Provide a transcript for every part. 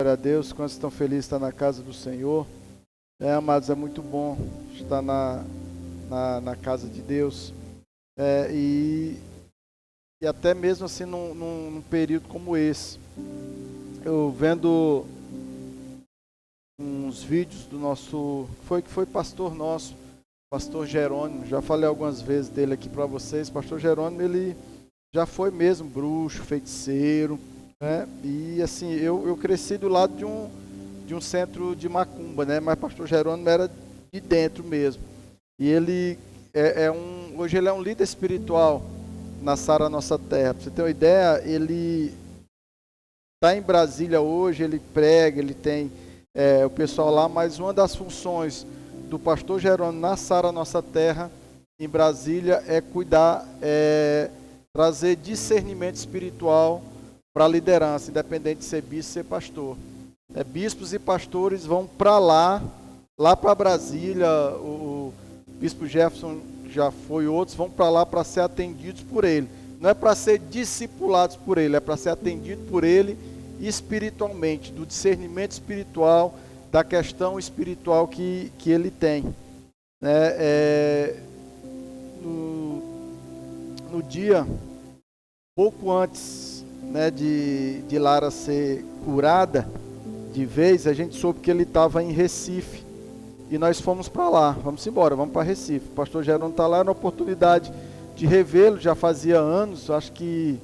Glória a Deus, quantos estão felizes de estar na casa do Senhor. Amados, é muito bom estar na casa de Deus. E até mesmo assim num período como esse. Eu vendo uns vídeos do nosso, foi pastor nosso, pastor Jerônimo. Já falei algumas vezes dele aqui para vocês. Pastor Jerônimo, ele já foi mesmo bruxo, feiticeiro, né? E assim, eu cresci do lado de um centro de macumba, né? Mas pastor Jerônimo era de dentro mesmo. E ele hoje ele é um líder espiritual na Sara Nossa Terra. Pra você ter uma ideia, ele está em Brasília hoje, ele prega, ele tem o pessoal lá, mas uma das funções do pastor Jerônimo na Sara Nossa Terra, em Brasília, é cuidar, trazer discernimento espiritual para a liderança, independente de ser bispo ou ser pastor. Bispos e pastores vão para lá para Brasília. O bispo Jefferson já foi, outros vão para lá para ser atendidos por ele. Não é para ser discipulados por ele, é para ser atendido por ele espiritualmente, do discernimento espiritual, da questão espiritual que ele tem. No dia, pouco antes, né, de Lara ser curada de vez, a gente soube que ele estava em Recife. E nós fomos para lá, vamos embora, vamos para Recife. O pastor Jerônimo está lá, na oportunidade de revê-lo, já fazia anos, acho que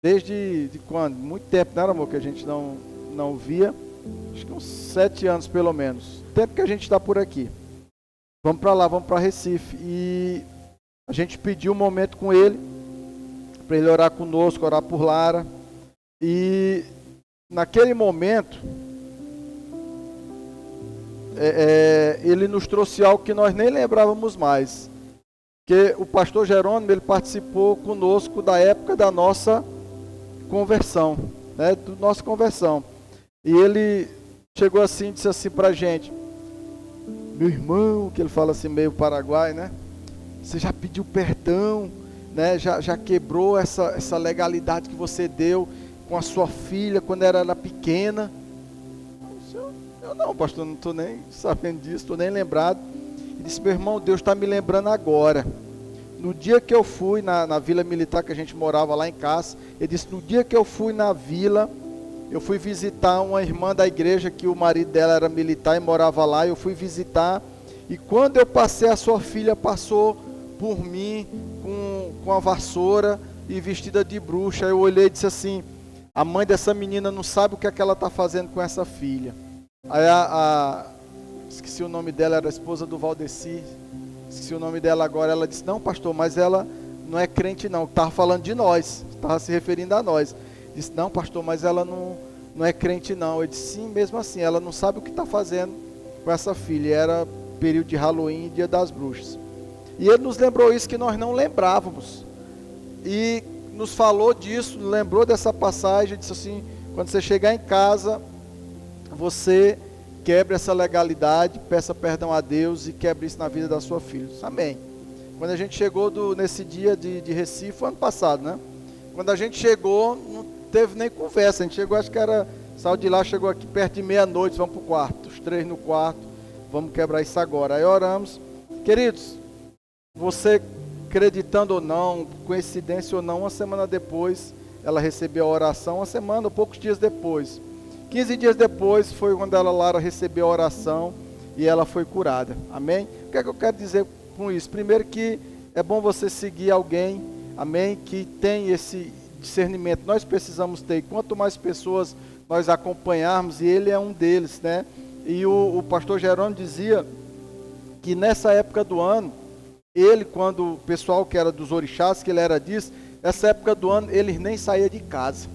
desde quando? Muito tempo, não era, amor, que a gente não via. Acho que uns 7 anos pelo menos. Tempo que a gente está por aqui. Vamos para lá, vamos para Recife. E a gente pediu um momento com ele, para ele orar conosco, orar por Lara. E naquele momento, ele nos trouxe algo que nós nem lembrávamos mais. Que o pastor Jerônimo, ele participou conosco da época da nossa conversão, né, do nossa conversão. E ele chegou assim, disse assim para a gente: meu irmão, que ele fala assim meio paraguai, né? Você já pediu perdão, né? Já quebrou essa legalidade que você deu com a sua filha quando era pequena? Eu não, pastor, não estou nem sabendo disso, estou nem lembrado. Ele disse: meu irmão, Deus está me lembrando agora. No dia que eu fui na vila militar, que a gente morava lá em casa, ele disse: no dia que eu fui na vila, eu fui visitar uma irmã da igreja, que o marido dela era militar e morava lá. Eu fui visitar, e quando eu passei, a sua filha passou por mim com a vassoura e vestida de bruxa. Eu olhei e disse assim: a mãe dessa menina não sabe o que é que ela está fazendo com essa filha. Aí esqueci o nome dela, era a esposa do Valdeci, esqueci o nome dela agora. Ela disse: não, pastor, mas ela não é crente não, estava falando de nós, estava se referindo a nós. Disse: não, pastor, mas ela não é crente não. Eu disse: sim, mesmo assim, ela não sabe o que está fazendo com essa filha. Era período de Halloween, dia das bruxas. E ele nos lembrou isso que nós não lembrávamos. E nos falou disso, lembrou dessa passagem, disse assim: quando você chegar em casa, você quebre essa legalidade, peça perdão a Deus e quebre isso na vida da sua filha. Amém. Quando a gente chegou nesse dia de Recife, ano passado, né? Quando a gente chegou, não teve nem conversa. A gente chegou, acho que saiu de lá, chegou aqui perto de meia-noite, vamos para o quarto. Os 3 no quarto, vamos quebrar isso agora. Aí oramos. Queridos, você acreditando ou não, coincidência ou não, uma semana depois, ela recebeu a oração, uma semana ou poucos dias depois. 15 dias depois foi quando Lara recebeu a oração e ela foi curada. Amém? O que é que eu quero dizer com isso? Primeiro, que é bom você seguir alguém, amém, que tem esse discernimento. Nós precisamos ter. Quanto mais pessoas nós acompanharmos, e ele é um deles, né? E o pastor Jerônimo dizia que nessa época do ano, ele, quando o pessoal que era dos orixás, que ele era disso, nessa época do ano, ele nem saía de casa.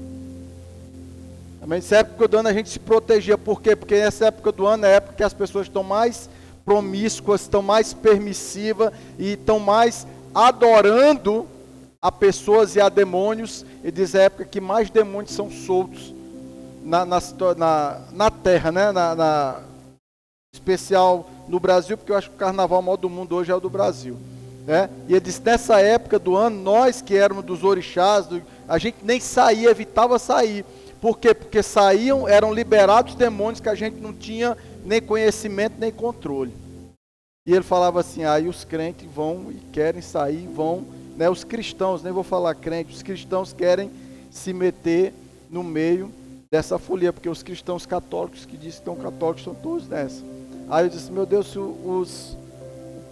Nessa época do ano a gente se protegia. Por quê? Porque nessa época do ano é a época que as pessoas estão mais promíscuas, estão mais permissivas e estão mais adorando a pessoas e a demônios. E diz a época que mais demônios são soltos na terra, né? Especial no Brasil, porque eu acho que o carnaval maior do mundo hoje é o do Brasil. né? E ele disse, nessa época do ano, nós que éramos dos orixás, a gente nem saía, evitava sair, Por quê? Porque saíam, eram liberados demônios que a gente não tinha nem conhecimento, nem controle. E ele falava assim, aí os crentes vão e querem sair, vão, né, os cristãos, nem vou falar crente, os cristãos querem se meter no meio dessa folia, porque os cristãos católicos que dizem que estão católicos são todos nessa. Aí eu disse, meu Deus, se o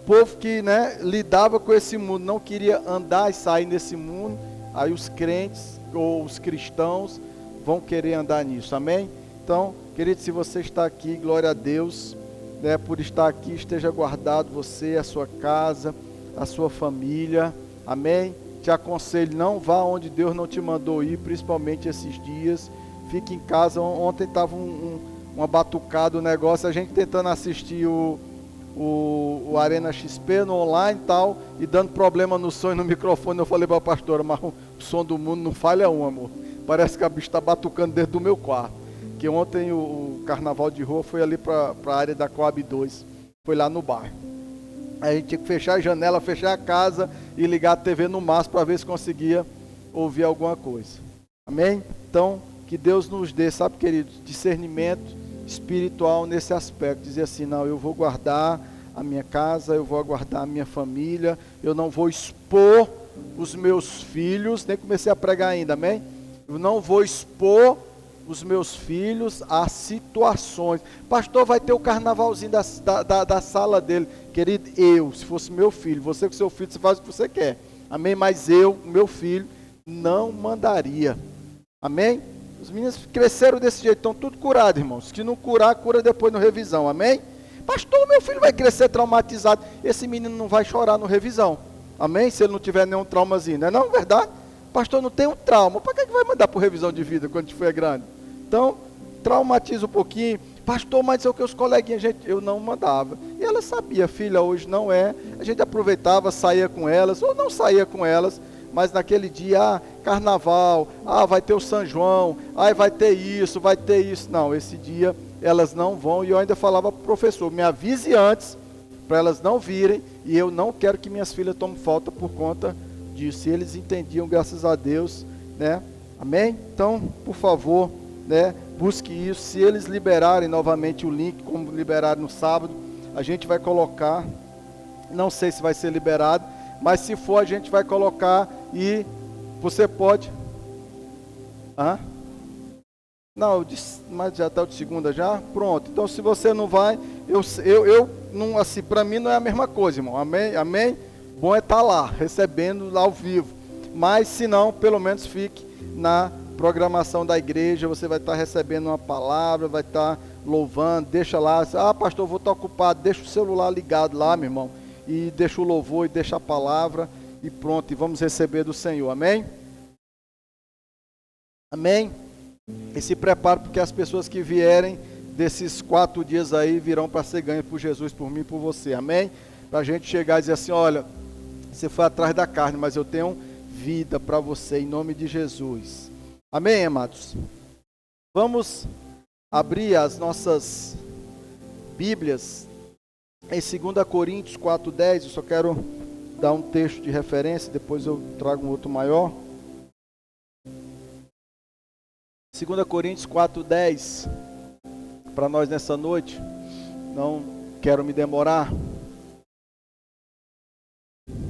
povo que, né, lidava com esse mundo não queria andar e sair nesse mundo, aí os crentes ou os cristãos vão querer andar nisso, amém? Então, querido, se você está aqui, glória a Deus, né, por estar aqui, esteja guardado você, a sua casa, a sua família, amém? Te aconselho, não vá onde Deus não te mandou ir, principalmente esses dias, fique em casa. Ontem estava uma batucada, um negócio, a gente tentando assistir o Arena XP no online e tal, e dando problema no som e no microfone. Eu falei para a pastora, mas o som do mundo não falha um, amor, parece que a bicha está batucando dentro do meu quarto. Que ontem o carnaval de rua foi ali para a área da Coab 2, foi lá no bairro. Aí a gente tinha que fechar a janela, fechar a casa e ligar a TV no máximo para ver se conseguia ouvir alguma coisa. Amém? Então, que Deus nos dê, sabe, queridos, discernimento espiritual nesse aspecto. Dizer assim, não, eu vou guardar a minha casa, eu vou guardar a minha família, eu não vou expor os meus filhos, nem comecei a pregar ainda, amém? Eu não vou expor os meus filhos a situações. Pastor, vai ter o carnavalzinho da sala dele. Querido, se fosse meu filho, você com seu filho, você faz o que você quer. Amém? Mas meu filho, não mandaria. Amém? Os meninos cresceram desse jeito, estão tudo curados, irmãos. Se não curar, cura depois no revisão. Amém? Pastor, meu filho vai crescer traumatizado. Esse menino não vai chorar no revisão. Amém? Se ele não tiver nenhum traumazinho, não é não? Verdade? Pastor, não tem um trauma. Para que vai mandar por revisão de vida quando a gente for grande? Então, traumatiza um pouquinho. Pastor, mas é o que os coleguinhas, eu não mandava. E ela sabia, filha, hoje não é. A gente aproveitava, saía com elas, ou não saía com elas, mas naquele dia, carnaval, vai ter o São João, vai ter isso, vai ter isso. Não, esse dia elas não vão. E eu ainda falava para o professor, me avise antes, para elas não virem, e eu não quero que minhas filhas tomem falta por conta disso. E eles entendiam, graças a Deus, né? Amém? Então, por favor, né, busque isso. Se eles liberarem novamente o link, como liberaram no sábado, a gente vai colocar, não sei se vai ser liberado, mas se for, a gente vai colocar. E você pode, não, mas já está de segunda já, pronto. Então, se você não vai, eu não, assim, para mim não é a mesma coisa, irmão, amém, amém. Bom é estar lá, recebendo lá ao vivo, mas se não, pelo menos fique na programação da igreja. Você vai estar recebendo uma palavra, vai estar louvando, deixa lá, pastor, eu vou estar ocupado, deixa o celular ligado lá, meu irmão, e deixa o louvor, e deixa a palavra, e pronto, e vamos receber do Senhor, amém? Amém? E se prepare, porque as pessoas que vierem desses 4 dias aí, virão para ser ganhas por Jesus, por mim e por você, amém? Para a gente chegar e dizer assim, olha, você foi atrás da carne, mas eu tenho vida para você, em nome de Jesus. Amém, amados? Vamos abrir as nossas Bíblias em 2 Coríntios 4:10. Eu só quero dar um texto de referência, depois eu trago um outro maior. 2 Coríntios 4:10, para nós nessa noite. Não quero me demorar.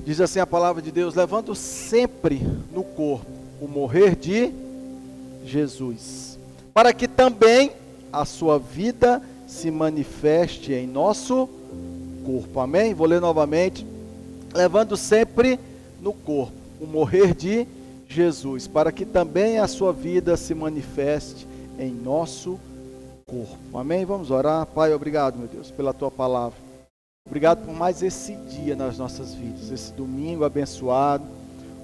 Diz assim a palavra de Deus: levando sempre no corpo o morrer de Jesus, para que também a sua vida se manifeste em nosso corpo. Amém? Vou ler novamente. Levando sempre no corpo o morrer de Jesus, para que também a sua vida se manifeste em nosso corpo. Amém? Vamos orar. Pai, obrigado, meu Deus, pela tua palavra. Obrigado por mais esse dia nas nossas vidas, esse domingo abençoado.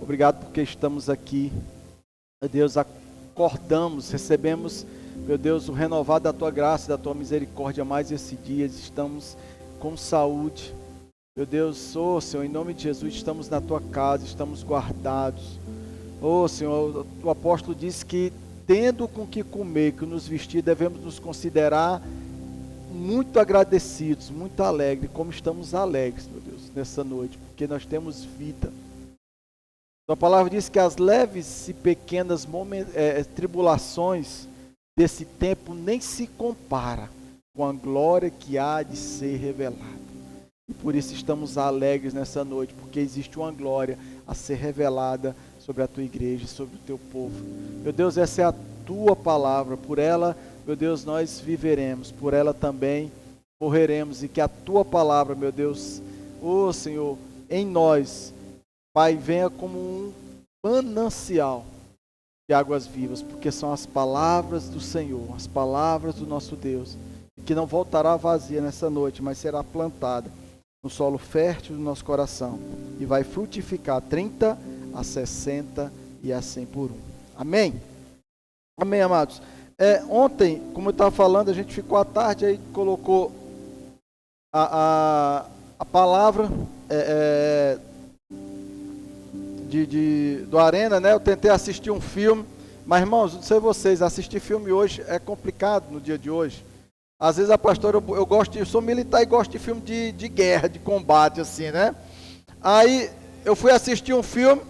Obrigado porque estamos aqui, meu Deus, acordamos, recebemos, meu Deus, o renovado da tua graça e da tua misericórdia mais esse dia. Estamos com saúde, meu Deus. Senhor, em nome de Jesus, estamos na tua casa, estamos guardados. Senhor, o apóstolo disse que, tendo com que comer, que nos vestir, devemos nos considerar muito agradecidos, muito alegres, como estamos alegres, meu Deus, nessa noite, porque nós temos vida. Sua palavra diz que as leves e pequenas tribulações desse tempo nem se compara com a glória que há de ser revelada. E por isso estamos alegres nessa noite, porque existe uma glória a ser revelada sobre a tua igreja, sobre o teu povo. Meu Deus, essa é a tua palavra, por ela, meu Deus, nós viveremos, por ela também morreremos, e que a tua palavra, meu Deus, ó Senhor, em nós, Pai, venha como um manancial de águas vivas, porque são as palavras do Senhor, as palavras do nosso Deus, que não voltará vazia nessa noite, mas será plantada no solo fértil do nosso coração, e vai frutificar 30, a 60 e a 100 por um. Amém? Amém, amados? Ontem, como eu estava falando, a gente ficou à tarde, aí colocou a palavra do Arena, né? Eu tentei assistir um filme, mas irmãos, não sei vocês, assistir filme hoje é complicado no dia de hoje. Às vezes a pastora, eu sou militar e gosto de filme de guerra, de combate, assim, né? Aí eu fui assistir um filme,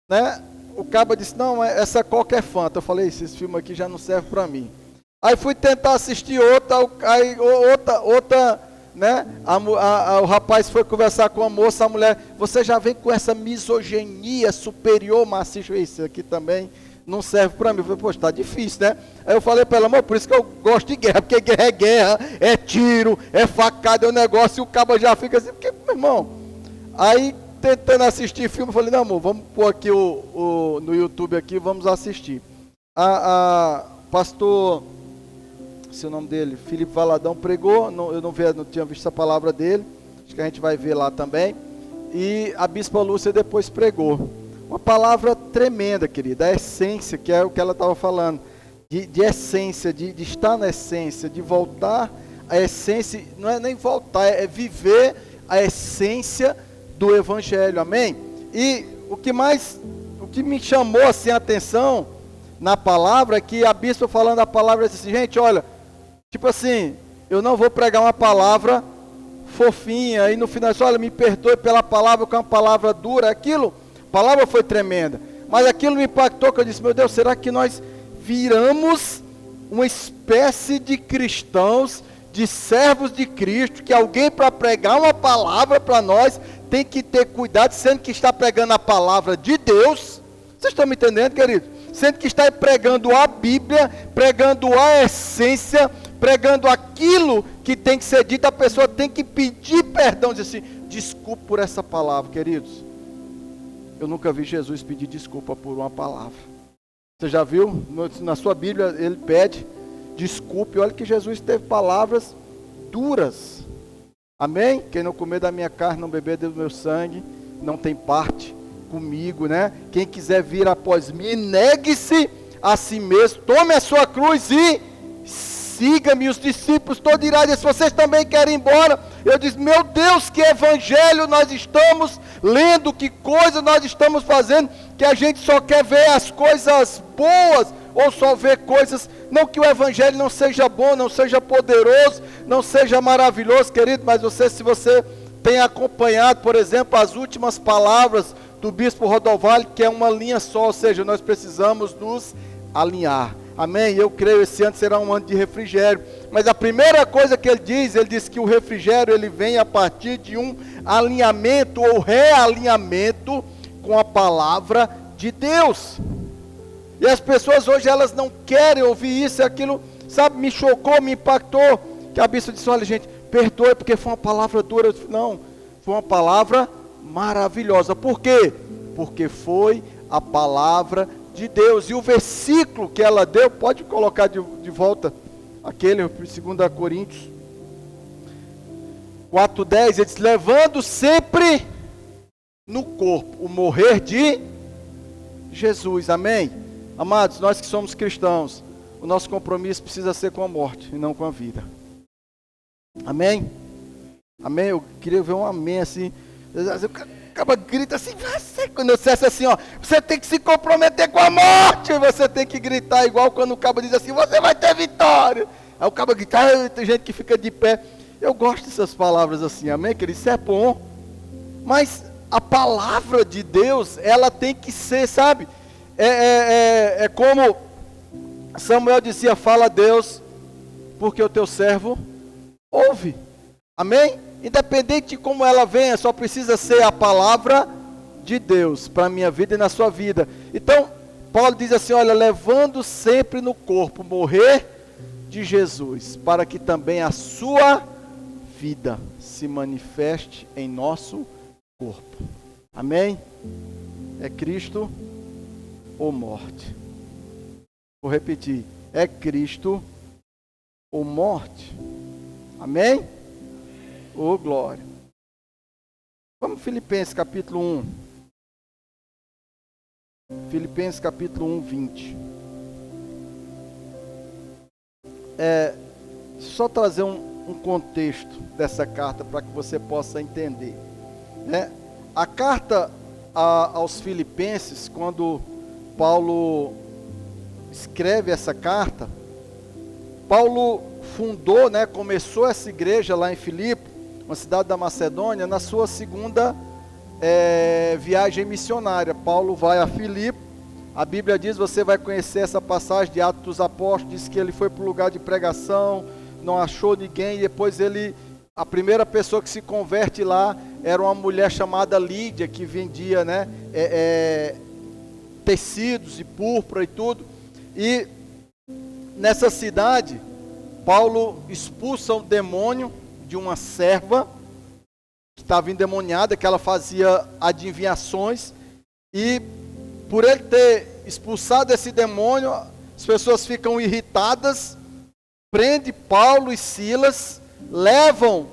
né? O cabo disse, não, essa Coca é Fanta. Eu falei, esse filme aqui já não serve para mim. Aí fui tentar assistir outra, né? O rapaz foi conversar com a moça, a mulher, você já vem com essa misoginia superior, mas assiste isso aqui também não serve para mim. Eu falei, poxa, tá difícil, né? Aí eu falei para ela, amor, por isso que eu gosto de guerra, porque guerra, é tiro, é facada, é um negócio, e o cabo já fica assim, porque, meu irmão, aí tentando assistir filme, eu falei, não, amor, vamos pôr aqui no YouTube aqui, vamos assistir. Pastor, esse é o nome dele, Felipe Valadão pregou, eu não tinha visto a palavra dele, acho que a gente vai ver lá também, e a Bispa Lúcia depois pregou. Uma palavra tremenda, querida, a essência, que é o que ela estava falando, de essência, de estar na essência, de voltar à essência, não é nem voltar, é viver a essência do Evangelho, amém? E o que me chamou assim a atenção na palavra é que a bispa falando a palavra disse assim, gente, olha, tipo assim, eu não vou pregar uma palavra fofinha, e no final, olha, me perdoe pela palavra, que é uma palavra dura, aquilo, a palavra foi tremenda, mas aquilo me impactou, que eu disse, meu Deus, será que nós viramos uma espécie de cristãos, de servos de Cristo, que alguém para pregar uma palavra para nós, tem que ter cuidado, sendo que está pregando a palavra de Deus, vocês estão me entendendo, querido? Sendo que está pregando a Bíblia, pregando a essência, pregando aquilo que tem que ser dito, a pessoa tem que pedir perdão, dizer assim, desculpe por essa palavra, queridos. Eu nunca vi Jesus pedir desculpa por uma palavra. Você já viu? Na sua Bíblia ele pede desculpe. Olha que Jesus teve palavras duras. Amém? Quem não comer da minha carne, não beber do meu sangue, não tem parte comigo, né? Quem quiser vir após mim, negue-se a si mesmo, tome a sua cruz e siga-me. Os discípulos todos irão dizer, se vocês também querem ir embora, eu disse, meu Deus, que evangelho nós estamos lendo, que coisa nós estamos fazendo, que a gente só quer ver as coisas boas, ou só ver coisas, não que o evangelho não seja bom, não seja poderoso, não seja maravilhoso, querido, mas se você tem acompanhado, por exemplo, as últimas palavras do bispo Rodovalho, que é uma linha só, ou seja, nós precisamos nos alinhar. Amém? Eu creio esse ano será um ano de refrigério. Mas a primeira coisa que ele diz que o refrigério ele vem a partir de um alinhamento ou realinhamento com a palavra de Deus. E as pessoas hoje elas não querem ouvir isso e aquilo, sabe, me chocou, me impactou. Que a bispa disse, olha gente, perdoe porque foi uma palavra dura. Eu disse, não, foi uma palavra maravilhosa. Por quê? Porque foi a palavra de Deus. E o versículo que ela deu, pode colocar de volta aquele, 2 Coríntios 4:10, ele diz, levando sempre no corpo o morrer de Jesus, amém? Amados, nós que somos cristãos, o nosso compromisso precisa ser com a morte e não com a vida, amém? Amém? Eu queria ver um amém assim, acaba grita assim, quando eu dissesse assim, ó, você tem que se comprometer com a morte, você tem que gritar igual quando o cabo diz assim, você vai ter vitória, aí o cabo grita, tem gente que fica de pé, eu gosto dessas palavras assim, amém, querido, isso é bom, mas a palavra de Deus, ela tem que ser, sabe? É como Samuel dizia, fala a Deus, porque o teu servo ouve. Amém? Independente de como ela venha, só precisa ser a palavra de Deus para a minha vida e na sua vida. Então, Paulo diz assim, olha, levando sempre no corpo morrer de Jesus, para que também a sua vida se manifeste em nosso corpo. Amém? É Cristo ou morte? Vou repetir, é Cristo ou morte? Amém? Oh, glória. Vamos Filipenses capítulo 1. Filipenses capítulo 1, 20. Só trazer um contexto dessa carta para que você possa entender. A carta aos Filipenses, quando Paulo escreve essa carta, Paulo fundou, começou essa igreja lá em Filipe, uma cidade da Macedônia, na sua segunda viagem missionária. Paulo vai a Filipe, a Bíblia diz, você vai conhecer essa passagem de Atos dos Apóstolos, diz que ele foi para o lugar de pregação, não achou ninguém, e depois a primeira pessoa que se converte lá, era uma mulher chamada Lídia, que vendia tecidos e púrpura e tudo, e nessa cidade, Paulo expulsa um demônio de uma serva, que estava endemoniada, que ela fazia adivinhações, e por ele ter expulsado esse demônio, as pessoas ficam irritadas, prende Paulo e Silas, levam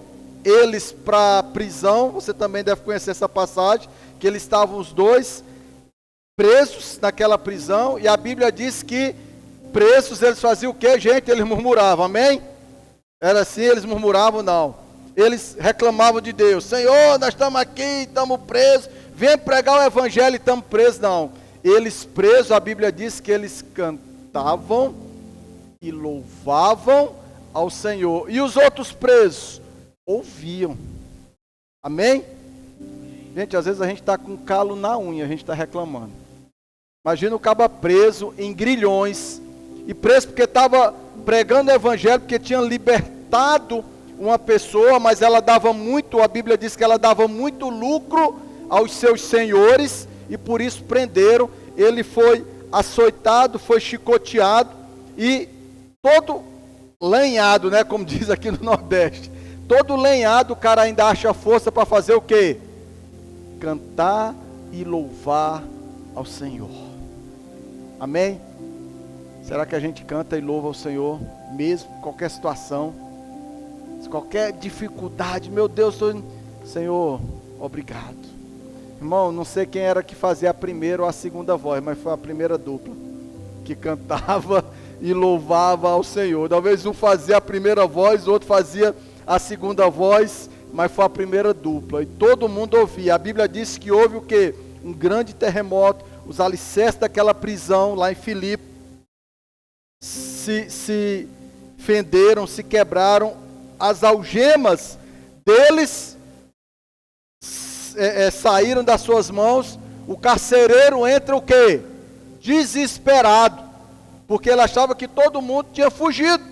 eles para a prisão. Você também deve conhecer essa passagem, que eles estavam os dois presos naquela prisão, e a Bíblia diz que presos eles faziam o que, gente? Eles murmuravam, amém? Era assim, eles murmuravam, não. Eles reclamavam de Deus, Senhor, nós estamos aqui, estamos presos, vem pregar o evangelho e estamos presos, não. Eles presos, a Bíblia diz que eles cantavam e louvavam ao Senhor. E os outros presos ouviam. Amém? Gente, às vezes a gente está com calo na unha, a gente está reclamando. Imagina o caba preso em grilhões, e preso porque estava pregando o evangelho, porque tinha libertado uma pessoa, mas ela dava muito, a Bíblia diz que ela dava muito lucro aos seus senhores, e por isso prenderam. Ele foi açoitado, foi chicoteado, e todo lenhado, como diz aqui no Nordeste, todo lenhado, o cara ainda acha força para fazer o quê? Cantar e louvar ao Senhor. Amém? Será que a gente canta e louva ao Senhor, mesmo em qualquer situação, qualquer dificuldade? Meu Deus, Senhor, obrigado. Irmão, não sei quem era que fazia a primeira ou a segunda voz, mas foi a primeira dupla que cantava e louvava ao Senhor. Talvez um fazia a primeira voz, o outro fazia a segunda voz, mas foi a primeira dupla, e todo mundo ouvia. A Bíblia diz que houve o quê? Um grande terremoto, os alicerces daquela prisão lá em Filipe se fenderam, se quebraram, as algemas deles saíram das suas mãos. O carcereiro entra o quê? Desesperado, porque ele achava que todo mundo tinha fugido,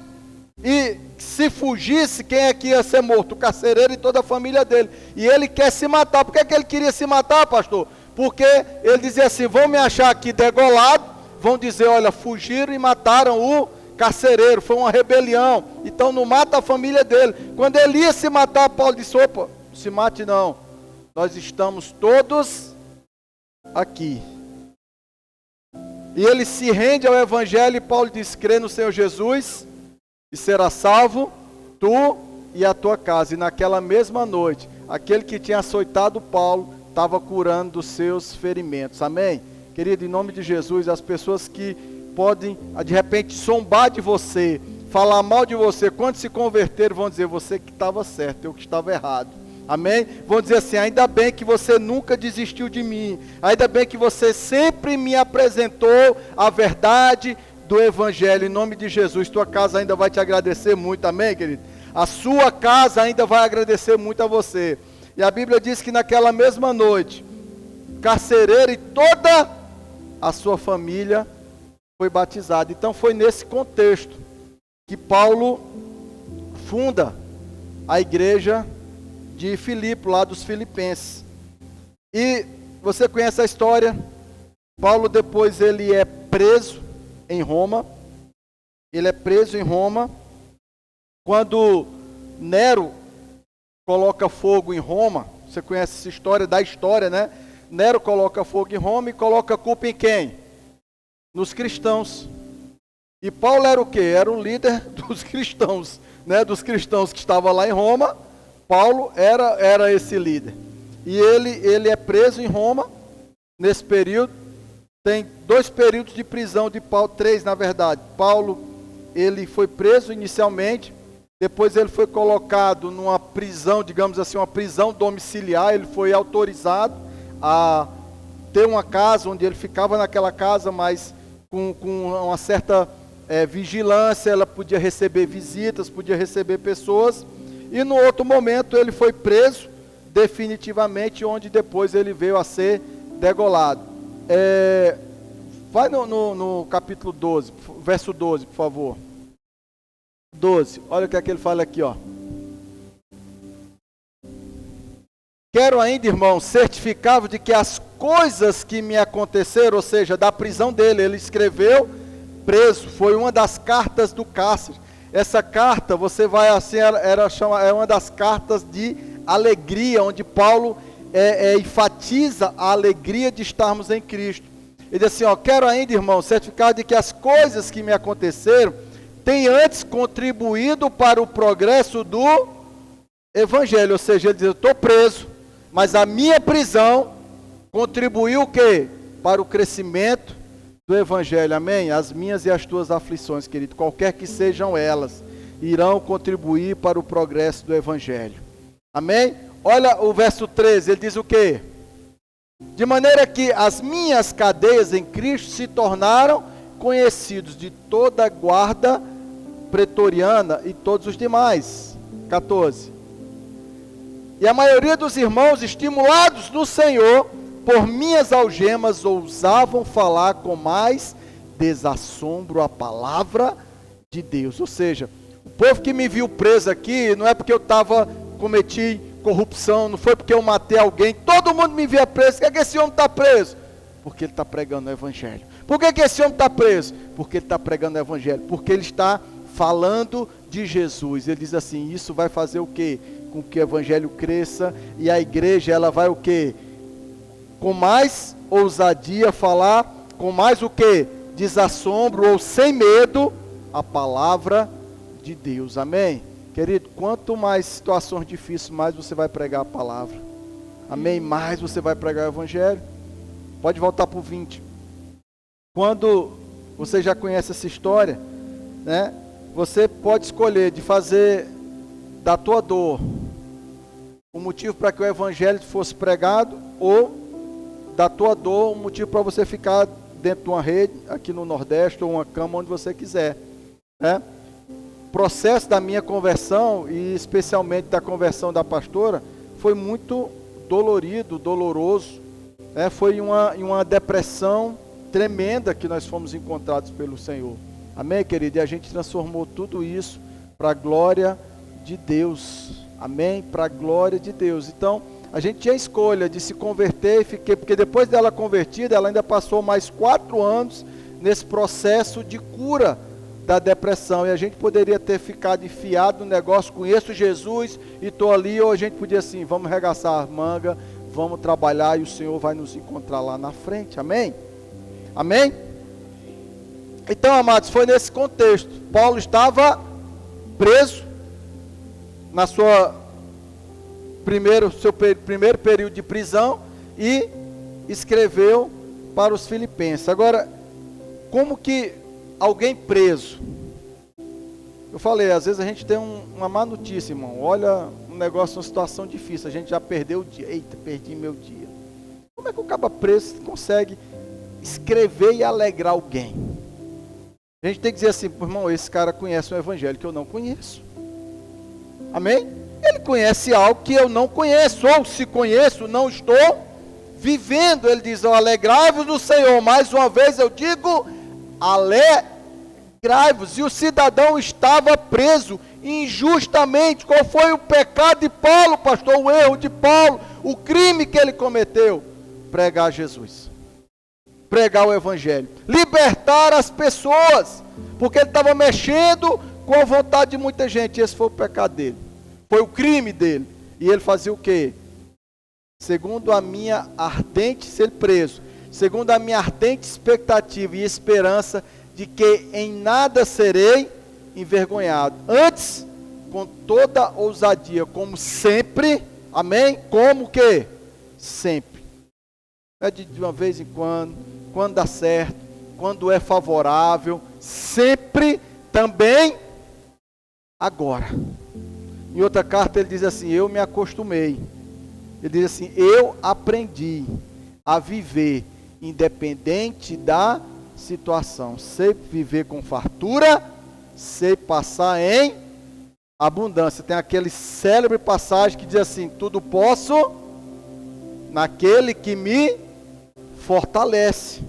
e se fugisse, quem é que ia ser morto? O carcereiro e toda a família dele. E ele quer se matar. Por que ele queria se matar, pastor? Porque ele dizia assim, vão me achar aqui degolado, vão dizer, olha, fugiram e mataram o carcereiro, foi uma rebelião, então não mata a família dele. Quando ele ia se matar, Paulo disse, opa, não se mate não, nós estamos todos aqui. E ele se rende ao evangelho, e Paulo diz, crê no Senhor Jesus e será salvo tu e a tua casa. E naquela mesma noite, aquele que tinha açoitado Paulo estava curando dos seus ferimentos. Amém? Querido, em nome de Jesus, as pessoas que podem de repente zombar de você, falar mal de você, quando se converterem vão dizer, você que estava certo, eu que estava errado. Amém? Vão dizer assim, ainda bem que você nunca desistiu de mim, ainda bem que você sempre me apresentou a verdade do evangelho. Em nome de Jesus, tua casa ainda vai te agradecer muito. Amém, querido? A sua casa ainda vai agradecer muito a você. E a Bíblia diz que naquela mesma noite, carcereiro e toda a sua família foi batizada. Então foi nesse contexto que Paulo funda a igreja de Filipe, lá dos Filipenses. E você conhece a história. Paulo depois ele é preso em Roma. Ele é preso em Roma. Quando Nero coloca fogo em Roma, você conhece essa história da história, né? Nero coloca fogo em Roma e coloca a culpa em quem? Nos cristãos. E Paulo era o quê? Era o líder dos cristãos, né? Dos cristãos que estavam lá em Roma. Paulo era esse líder. E ele é preso em Roma nesse período. Tem 2 períodos de prisão de Paulo, 3 na verdade. Paulo, ele foi preso inicialmente. Depois ele foi colocado numa prisão, digamos assim, uma prisão domiciliar. Ele foi autorizado a ter uma casa onde ele ficava naquela casa, mas com uma certa vigilância. Ela podia receber visitas, podia receber pessoas. E no outro momento ele foi preso definitivamente, onde depois ele veio a ser degolado. Vai no capítulo 12, verso 12, por favor. 12, olha o que é que ele fala aqui, ó. Quero ainda, irmão, certificado de que as coisas que me aconteceram, ou seja, da prisão dele, ele escreveu preso, foi uma das cartas do cárcere. Essa carta, você vai assim, é uma das cartas de alegria, onde Paulo enfatiza a alegria de estarmos em Cristo. Ele diz assim, ó, quero ainda, irmão, certificado de que as coisas que me aconteceram têm antes contribuído para o progresso do Evangelho. Ou seja, ele diz, eu estou preso, mas a minha prisão contribuiu o quê? Para o crescimento do Evangelho, amém? As minhas e as tuas aflições, querido, qualquer que sejam elas, irão contribuir para o progresso do Evangelho, amém? Olha o verso 13, ele diz o quê? De maneira que as minhas cadeias em Cristo se tornaram conhecidos de toda a guarda pretoriana e todos os demais. 14. E a maioria dos irmãos, estimulados no Senhor, por minhas algemas, ousavam falar com mais desassombro a palavra de Deus. Ou seja, o povo que me viu preso aqui, não é porque eu cometi corrupção, não foi porque eu matei alguém, todo mundo me via preso. Por que esse homem está preso? Porque ele está pregando o Evangelho. Por que esse homem está preso? Porque ele está pregando o Evangelho. Porque ele está falando de Jesus. Ele diz assim, isso vai fazer o quê? Com que o Evangelho cresça, e a igreja, ela vai o quê? Com mais ousadia falar, com mais o quê? Desassombro ou sem medo, a palavra de Deus, amém? Querido, quanto mais situações difíceis, mais você vai pregar a palavra, amém? Mais você vai pregar o Evangelho. Pode voltar para o 20. Quando você já conhece essa história, né? Você pode escolher de fazer da tua dor um motivo para que o Evangelho fosse pregado, ou da tua dor um motivo para você ficar dentro de uma rede, aqui no Nordeste, ou uma cama, onde você quiser, né? O processo da minha conversão, e especialmente da conversão da pastora, foi muito dolorido, doloroso, né? Foi uma depressão tremenda que nós fomos encontrados pelo Senhor, amém, querido? E a gente transformou tudo isso para a glória de Deus, amém? Para a glória de Deus. Então, a gente tinha a escolha de se converter e fiquei, porque depois dela convertida, ela ainda passou mais 4 anos nesse processo de cura da depressão, e a gente poderia ter ficado enfiado no negócio, conheço Jesus e estou ali, ou a gente podia assim, vamos arregaçar a manga, vamos trabalhar e o Senhor vai nos encontrar lá na frente, amém? Amém? Então, amados, foi nesse contexto. Paulo estava preso na seu primeiro período de prisão e escreveu para os filipenses. Agora, como que alguém preso? Eu falei, às vezes a gente tem uma má notícia, irmão. Olha um negócio, uma situação difícil, a gente já perdeu o dia. Eita, perdi meu dia. Como é que o caba preso consegue escrever e alegrar alguém? A gente tem que dizer assim, irmão, esse cara conhece o Evangelho que eu não conheço. Amém? Ele conhece algo que eu não conheço, ou se conheço, não estou vivendo. Ele diz: alegrai-vos no Senhor. Mais uma vez eu digo, alegrai-vos. E o cidadão estava preso injustamente. Qual foi o pecado de Paulo, pastor? O erro de Paulo, o crime que ele cometeu? Pregar Jesus, pregar o evangelho, libertar as pessoas, porque ele estava mexendo com a vontade de muita gente. Esse foi o pecado dele, foi o crime dele. E ele fazia o quê? Segundo a minha ardente, ser preso, segundo a minha ardente expectativa e esperança de que em nada serei envergonhado, antes, com toda ousadia, como sempre, amém? Como que? Sempre. É de uma vez em quando dá certo, quando é favorável, sempre, também, agora. Em outra carta ele diz assim: eu me acostumei. Ele diz assim: eu aprendi a viver independente da situação. Sei viver com fartura, sei passar em abundância. Tem aquele célebre passagem que diz assim: tudo posso naquele que me fortalece.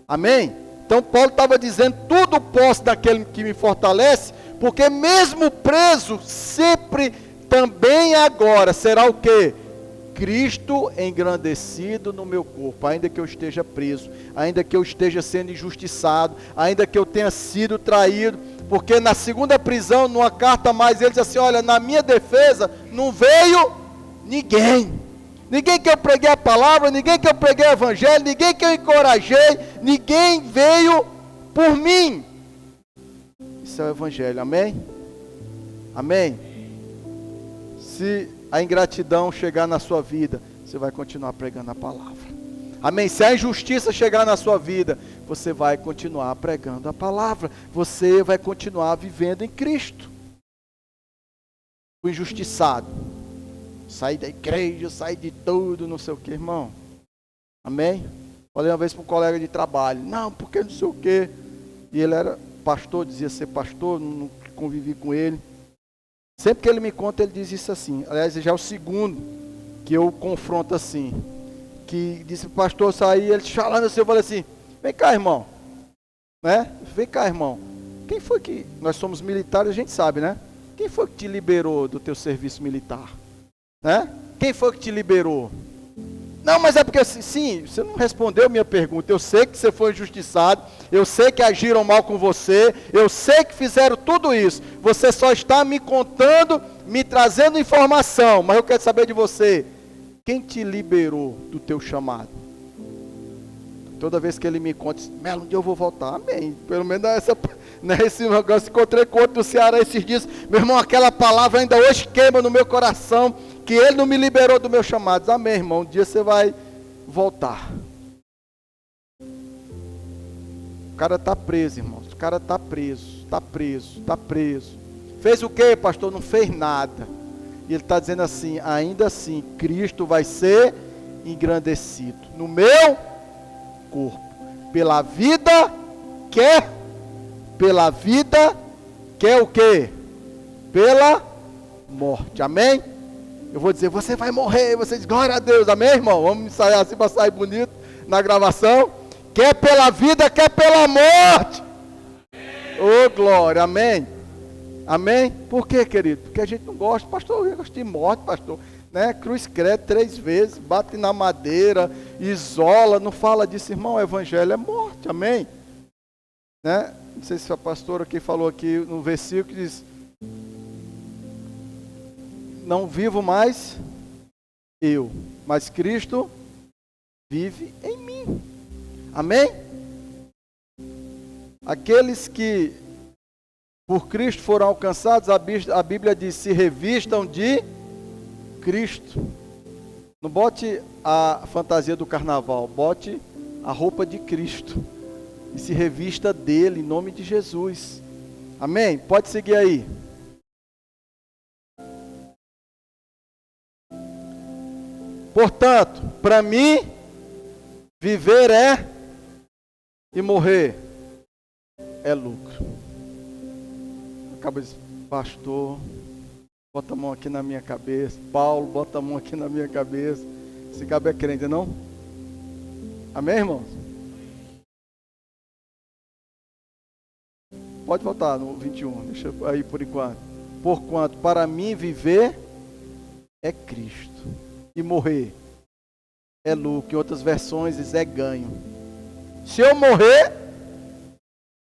Amém? Então Paulo estava dizendo: tudo posso naquele que me fortalece, porque mesmo preso, sempre, também agora, será o quê? Cristo engrandecido no meu corpo, ainda que eu esteja preso, ainda que eu esteja sendo injustiçado, ainda que eu tenha sido traído, porque na segunda prisão, numa carta a mais, ele diz assim: olha, na minha defesa não veio ninguém que eu preguei a palavra, ninguém que eu preguei o evangelho, ninguém que eu encorajei, ninguém veio por mim. Isso é o evangelho, amém? Amém? Se a ingratidão chegar na sua vida, você vai continuar pregando a palavra. Amém? Se a injustiça chegar na sua vida, você vai continuar pregando a palavra. Você vai continuar vivendo em Cristo. O injustiçado sair da igreja, sair de tudo, não sei o que, irmão. Amém? Falei uma vez para um colega de trabalho: não, porque não sei o que. E ele era pastor, dizia ser pastor, não convivi com ele. Sempre que ele me conta, ele diz isso assim. Aliás, já é o segundo que eu confronto assim. Que disse: pastor, saí, ele falando assim, eu falei assim: vem cá, irmão. Né? Vem cá, irmão. Quem foi que... Nós somos militares, a gente sabe, né? Quem foi que te liberou do teu serviço militar? Né? Quem foi que te liberou? Não, mas é porque, sim, você não respondeu a minha pergunta. Eu sei que você foi injustiçado, eu sei que agiram mal com você, eu sei que fizeram tudo isso. Você só está me contando, me trazendo informação, mas eu quero saber de você: quem te liberou do teu chamado? Toda vez que ele me conta: Melo, um dia eu vou voltar. Amém. Pelo menos esse negócio. Encontrei com outro do Ceará esses dias. Meu irmão, aquela palavra ainda hoje queima no meu coração, que ele não me liberou do meu chamado. Amém, irmão. Um dia você vai voltar. O cara está preso, irmãos. O cara está preso. Está preso. Está preso. Fez o quê, pastor? Não fez nada. E ele está dizendo assim: ainda assim, Cristo vai ser engrandecido no meu corpo. Pela vida quer o quê? Pela morte. Amém? Eu vou dizer: você vai morrer. Você diz: glória a Deus. Amém, irmão? Vamos ensaiar assim para sair bonito na gravação. Quer pela vida, quer pela morte. Ô, glória. Amém? Amém? Por quê, querido? Porque a gente não gosta. Pastor, eu gosto de morte, pastor. Né? Cruz credo 3 vezes, bate na madeira, isola, não fala disso, irmão. O evangelho é morte. Amém? Né? Não sei se a pastora aqui falou aqui no versículo que diz: não vivo mais eu, mas Cristo vive em mim. Amém? Aqueles que por Cristo foram alcançados, a Bíblia diz: se revistam de Cristo. Não bote a fantasia do carnaval, bote a roupa de Cristo e se revista dele, em nome de Jesus. Amém? Pode seguir aí. Portanto, para mim, viver é e morrer é lucro. Acaba de dizer: pastor, Bota a mão aqui na minha cabeça. Paulo, bota a mão aqui na minha cabeça. Esse cabo é crente, não? Amém, irmãos? Pode voltar no 21, deixa aí por enquanto. Porquanto para mim viver é Cristo e morrer é lucro. Em outras versões é ganho. Se eu morrer,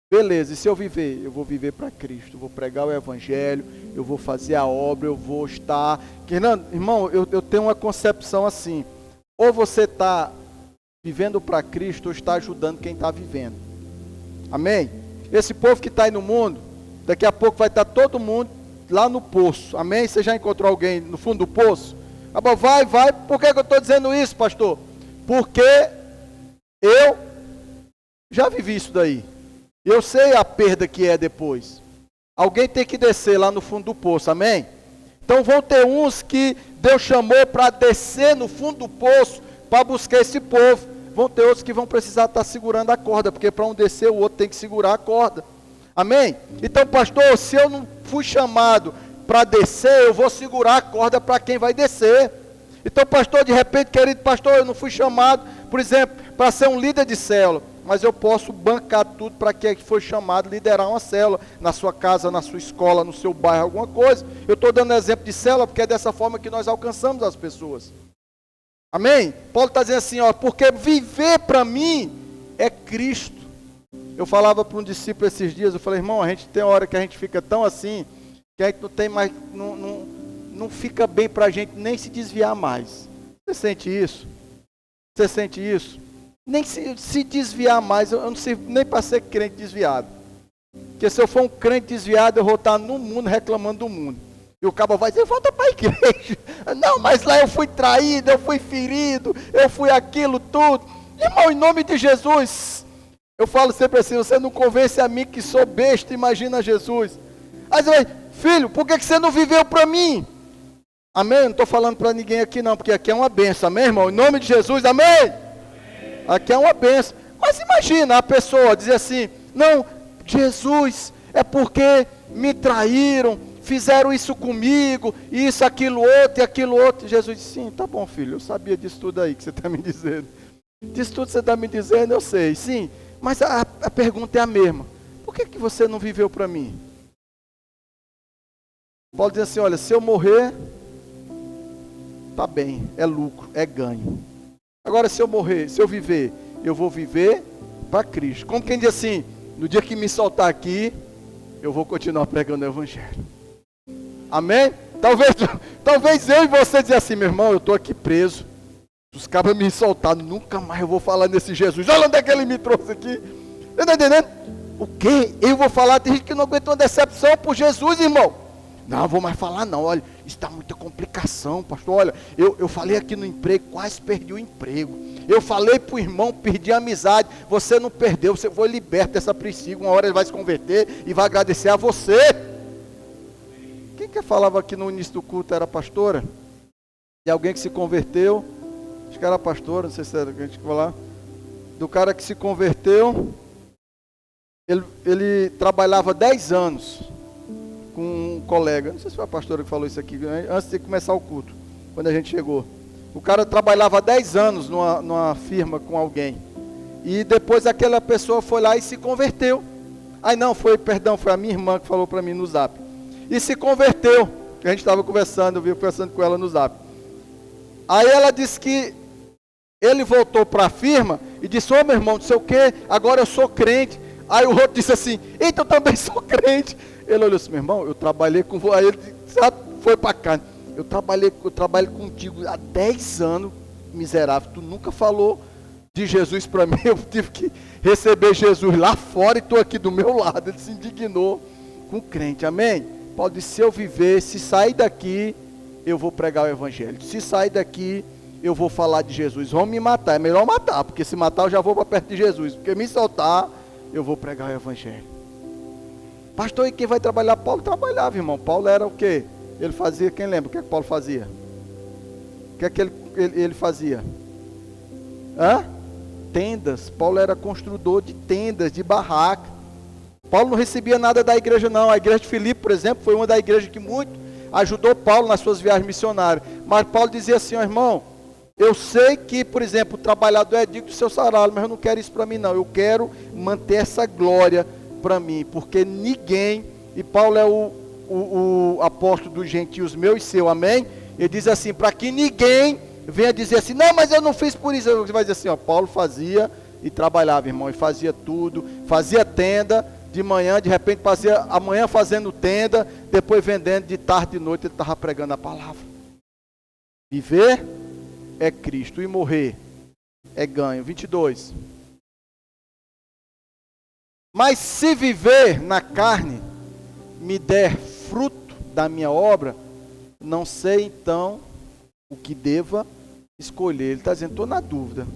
beleza. E se eu viver? Eu vou viver para Cristo. Eu vou pregar o Evangelho, eu vou fazer a obra, eu vou estar... Irmão, eu tenho uma concepção assim. Ou você está vivendo para Cristo ou está ajudando quem está vivendo. Amém? Esse povo que está aí no mundo, daqui a pouco vai estar todo mundo lá no poço. Amém? Você já encontrou alguém no fundo do poço? Vai. Por que eu estou dizendo isso, pastor? Porque eu já vivi isso daí. Eu sei a perda que é depois. Alguém tem que descer lá no fundo do poço. Amém? Então vão ter uns que Deus chamou para descer no fundo do poço para buscar esse povo. Vão ter outros que vão precisar estar segurando a corda, porque para um descer o outro tem que segurar a corda. Amém? Então, pastor, se eu não fui chamado para descer, eu vou segurar a corda para quem vai descer. Então, pastor, de repente, querido pastor, eu não fui chamado, por exemplo, para ser um líder de célula, mas eu posso bancar tudo para quem foi chamado liderar uma célula, na sua casa, na sua escola, no seu bairro, alguma coisa. Eu estou dando exemplo de célula, porque é dessa forma que nós alcançamos as pessoas. Amém? Paulo está dizendo assim, ó, porque viver para mim é Cristo. Eu falava para um discípulo esses dias, eu falei, irmão, a gente tem hora que a gente fica tão assim, que a gente não tem mais, não fica bem para a gente nem se desviar mais. Você sente isso? Você sente isso? Nem se desviar mais, eu não sirvo nem para ser crente desviado. Porque se eu for um crente desviado, eu vou estar no mundo reclamando do mundo. E o cabo vai dizer, volta para a igreja. Não, mas lá eu fui traído, eu fui ferido, eu fui aquilo tudo. Irmão, em nome de Jesus, eu falo sempre assim, você não convence a mim que sou besta, imagina Jesus. Aí você vai, filho, por que você não viveu para mim? Amém? Eu não estou falando para ninguém aqui não, porque aqui é uma benção, amém, irmão? Em nome de Jesus, amém? Aqui é uma benção. Mas imagina a pessoa dizer assim, não, Jesus, é porque me traíram, fizeram isso comigo, isso, aquilo outro e aquilo outro. Jesus disse, sim, tá bom, filho, eu sabia disso tudo aí que você está me dizendo. Disso tudo que você está me dizendo, eu sei, sim. Mas a pergunta é a mesma. Por que você não viveu para mim? Paulo diz assim, olha, se eu morrer, tá bem, é lucro, é ganho. Agora se eu morrer, se eu viver, eu vou viver para Cristo. Como quem diz assim, no dia que me soltar aqui, eu vou continuar pregando o Evangelho. Amém? Talvez eu e você dizer assim, meu irmão, eu estou aqui preso. Os cabras me soltaram, nunca mais eu vou falar nesse Jesus. Olha onde é que ele me trouxe aqui. Você está entendendo? O quê? Eu vou falar, tem gente que não aguenta uma decepção por Jesus, irmão. Não, vou mais falar não, olha, está muita complicação, pastor. Olha, eu falei aqui no emprego, quase perdi o emprego. Eu falei para o irmão, perdi a amizade. Você não perdeu, você foi liberto dessa princípio. Uma hora ele vai se converter e vai agradecer a você. Quem que falava aqui no início do culto era pastora? De alguém que se converteu, acho que era pastora, não sei se era a gente falar, do cara que se converteu, ele trabalhava 10 anos com um colega, não sei se foi a pastora que falou isso aqui, antes de começar o culto, quando a gente chegou. O cara trabalhava 10 anos numa firma com alguém, e depois aquela pessoa foi lá e se converteu. Foi a minha irmã que falou para mim no zap. E se converteu, a gente estava conversando, eu vi conversando com ela no zap. Aí ela disse que ele voltou para a firma e disse, ô meu irmão, não sei o que, agora eu sou crente. Aí o outro disse assim, eita, eu também sou crente. Ele olhou assim, meu irmão, eu trabalhei com você. Aí ele foi para cá. Eu trabalho contigo há 10 anos, miserável. Tu nunca falou de Jesus para mim. Eu tive que receber Jesus lá fora e estou aqui do meu lado. Ele se indignou com o crente, amém? Paulo disse, se eu viver, se sair daqui, eu vou pregar o Evangelho. Se sair daqui, eu vou falar de Jesus. Vão me matar, é melhor matar, porque se matar eu já vou para perto de Jesus. Porque me soltar, eu vou pregar o Evangelho. Pastor, e quem vai trabalhar? Paulo trabalhava, irmão. Paulo era o quê? Ele fazia, quem lembra o que é que Paulo fazia? O que é que ele fazia? Tendas. Paulo era construtor de tendas, de barraca. Paulo não recebia nada da igreja não. A igreja de Filipe, por exemplo, foi uma da igreja que muito ajudou Paulo nas suas viagens missionárias. Mas Paulo dizia assim, ó, irmão, eu sei que, por exemplo, o trabalhador é digno do seu salário, mas eu não quero isso para mim não. Eu quero manter essa glória para mim, porque ninguém, e Paulo é o apóstolo dos gentios meu e seu, amém? Ele diz assim, para que ninguém venha dizer assim, não, mas eu não fiz por isso. Você vai dizer assim, ó, Paulo fazia e trabalhava, irmão, e fazia tudo, fazia tenda de manhã, de repente fazia amanhã fazendo tenda, depois vendendo, de tarde e de noite ele estava pregando a palavra. Viver é Cristo e morrer é ganho. 22. Mas se viver na carne me der fruto da minha obra, não sei então o que deva escolher. Ele está dizendo, estou na dúvida.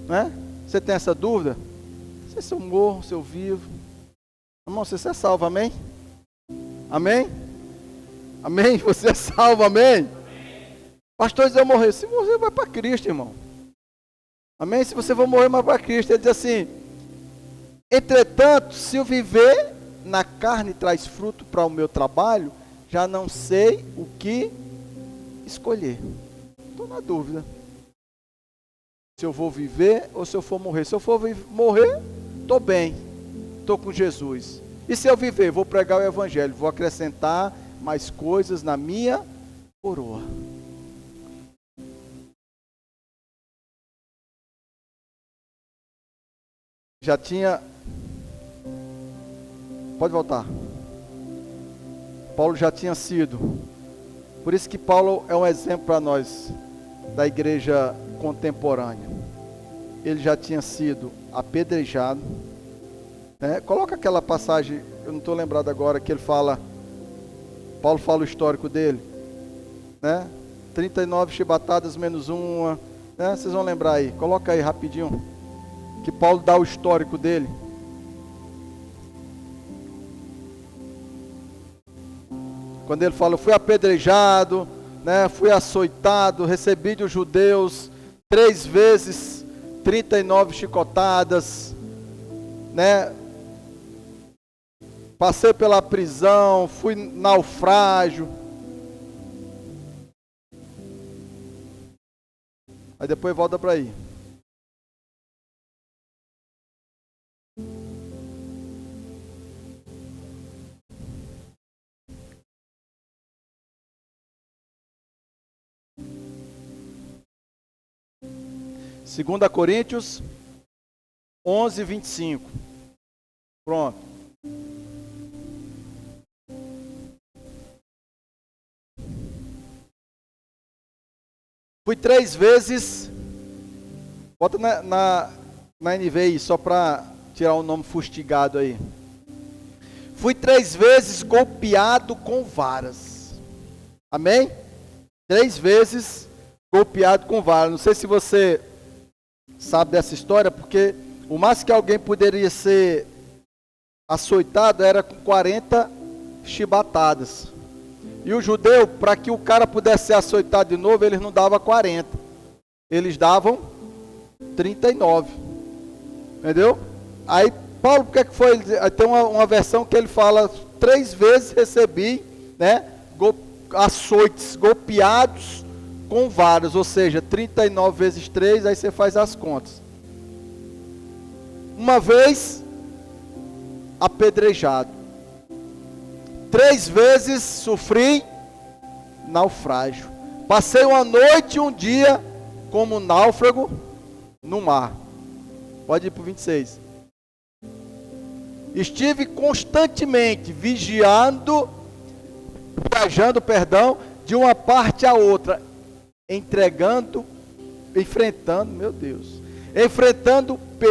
Né? Você tem essa dúvida? Se eu morro, se eu vivo. Irmão, você é salvo, amém? Amém? Amém? Você é salvo, amém? Pastor, se eu morrer, se morrer, vai para Cristo, irmão. Amém? Se você for morrer, vai para Cristo. Ele diz assim, entretanto, se eu viver na carne traz fruto para o meu trabalho, já não sei o que escolher. Estou na dúvida. Se eu vou viver ou se eu for morrer. Se eu for morrer, estou bem. Estou com Jesus. E se eu viver, vou pregar o evangelho. Vou acrescentar mais coisas na minha coroa. Já tinha... Pode voltar. Paulo já tinha sido. Por isso que Paulo é um exemplo para nós da igreja contemporânea. Ele já tinha sido apedrejado. Né? Coloca aquela passagem, eu não estou lembrado agora, que ele fala, Paulo fala o histórico dele. Né? 39 chibatadas menos uma. Né? Vocês vão lembrar aí. Coloca aí rapidinho. Que Paulo dá o histórico dele. Quando ele fala, fui apedrejado, né, fui açoitado, recebi dos judeus 3 vezes 39 chicotadas, né, passei pela prisão, fui naufrágio. Aí depois volta para aí. Segunda Coríntios 11, 25. Pronto. Fui 3 vezes, bota na NVI, só para tirar o nome fustigado aí. Fui 3 vezes golpeado com varas. Amém? 3 vezes golpeado com varas. Não sei se você sabe dessa história, porque o máximo que alguém poderia ser açoitado era com 40 chibatadas. E o judeu, para que o cara pudesse ser açoitado de novo, eles não davam 40. Eles davam 39. Entendeu? Aí, Paulo, por que foi? Tem uma versão que ele fala, 3 vezes recebi, né, açoites, golpeados com varas, ou seja, 39 vezes 3, aí você faz as contas. Uma vez, apedrejado. 3 vezes sofri naufrágio. Passei uma noite e um dia como náufrago no mar. Pode ir para o 26. Estive constantemente viajando, de uma parte a outra,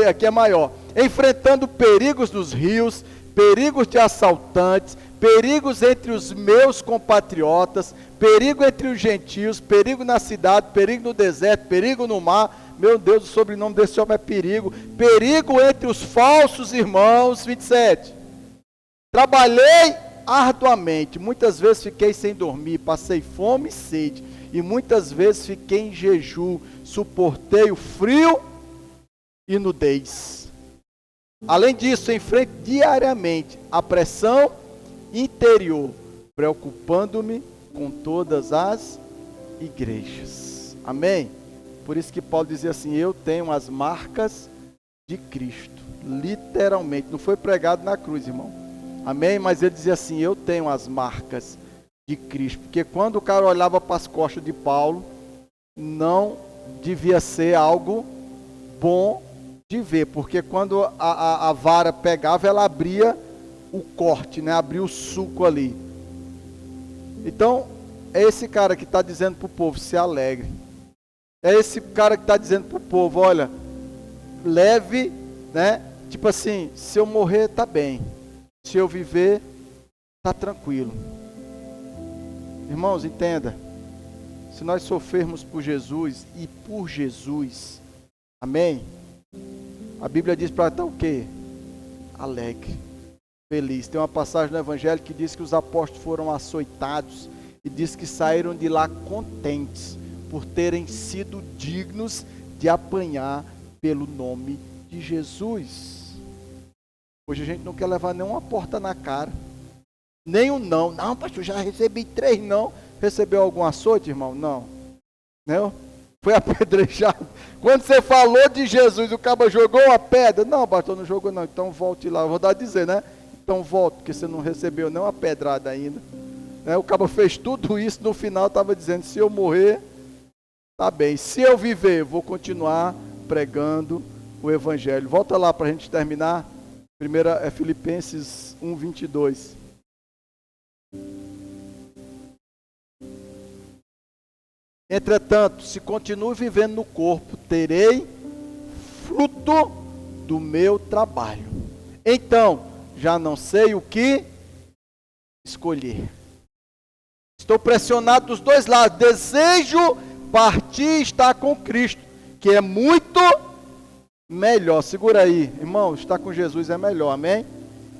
aqui é maior, enfrentando perigos dos rios, perigos de assaltantes, perigos entre os meus compatriotas, perigo entre os gentios, perigo na cidade, perigo no deserto, perigo no mar. Meu Deus, o sobrenome desse homem é perigo. Perigo entre os falsos irmãos. 27. Trabalhei arduamente, muitas vezes fiquei sem dormir, passei fome e sede, e muitas vezes fiquei em jejum, suportei o frio e nudez. Além disso, enfrento diariamente a pressão interior, preocupando-me com todas as igrejas. Amém? Por isso que Paulo dizia assim, eu tenho as marcas de Cristo. Literalmente, não foi pregado na cruz, irmão. Amém? Mas ele dizia assim, eu tenho as marcas de Cristo. Porque quando o cara olhava para as costas de Paulo, não devia ser algo bom de ver. Porque quando a vara pegava, ela abria o corte, né? Abria o suco ali. Então, é esse cara que está dizendo para o povo, se alegre. É esse cara que está dizendo para o povo, olha, leve, né? Tipo assim, se eu morrer, está bem. Se eu viver, está tranquilo. Irmãos, entenda. Se nós sofrermos por Jesus e por Jesus, amém? A Bíblia diz para estar o quê? Alegre, feliz. Tem uma passagem no Evangelho que diz que os apóstolos foram açoitados e diz que saíram de lá contentes por terem sido dignos de apanhar pelo nome de Jesus. Hoje a gente não quer levar nenhuma porta na cara, nem um não. Não, pastor, já recebi 3 não. Recebeu algum açoite, irmão? Não. Não? Foi apedrejado. Quando você falou de Jesus, o cabo jogou uma pedra? Não, pastor, não jogou não. Então volte lá. Eu vou dar a dizer, né? Então volte, porque você não recebeu nenhuma pedrada ainda. Né? O cabo fez tudo isso, no final estava dizendo, se eu morrer, tá bem. Se eu viver, vou continuar pregando o Evangelho. Volta lá para a gente terminar. Primeira é Filipenses 1:22. Entretanto, se continuo vivendo no corpo, terei fruto do meu trabalho. Então, já não sei o que escolher. Estou pressionado dos dois lados. Desejo partir e estar com Cristo, que é muito melhor. Segura aí, irmão, estar com Jesus é melhor, amém?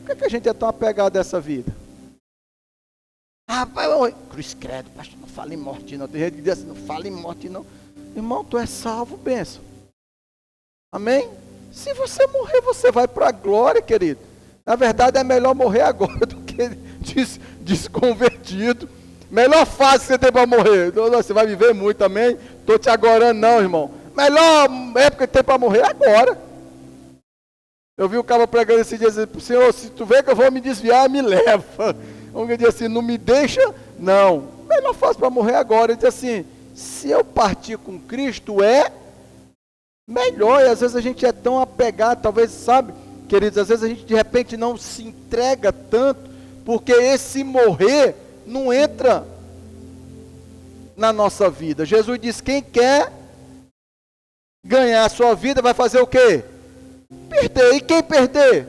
Por que a gente é tão apegado a essa vida? Rapaz, cruz credo, pastor, não fala em morte não. Tem gente que diz assim, não fala em morte não. Irmão, tu é salvo, benção. Amém? Se você morrer, você vai para a glória, querido. Na verdade, é melhor morrer agora do que desconvertido. Melhor fase que você tem para morrer. Você vai viver muito também. Estou te agorando não, irmão. Melhor época que tem para morrer agora. Eu vi o cara pregando esse dia, dizendo, Senhor, se tu vê que eu vou me desviar, me leva. Alguém diz assim, não me deixa, não. Melhor fase para morrer agora. Ele diz assim, se eu partir com Cristo é melhor. E às vezes a gente é tão apegado, talvez, sabe, queridos, às vezes a gente de repente não se entrega tanto, porque esse morrer não entra na nossa vida. Jesus diz, quem quer ganhar a sua vida vai fazer o quê? Perder. E quem perder?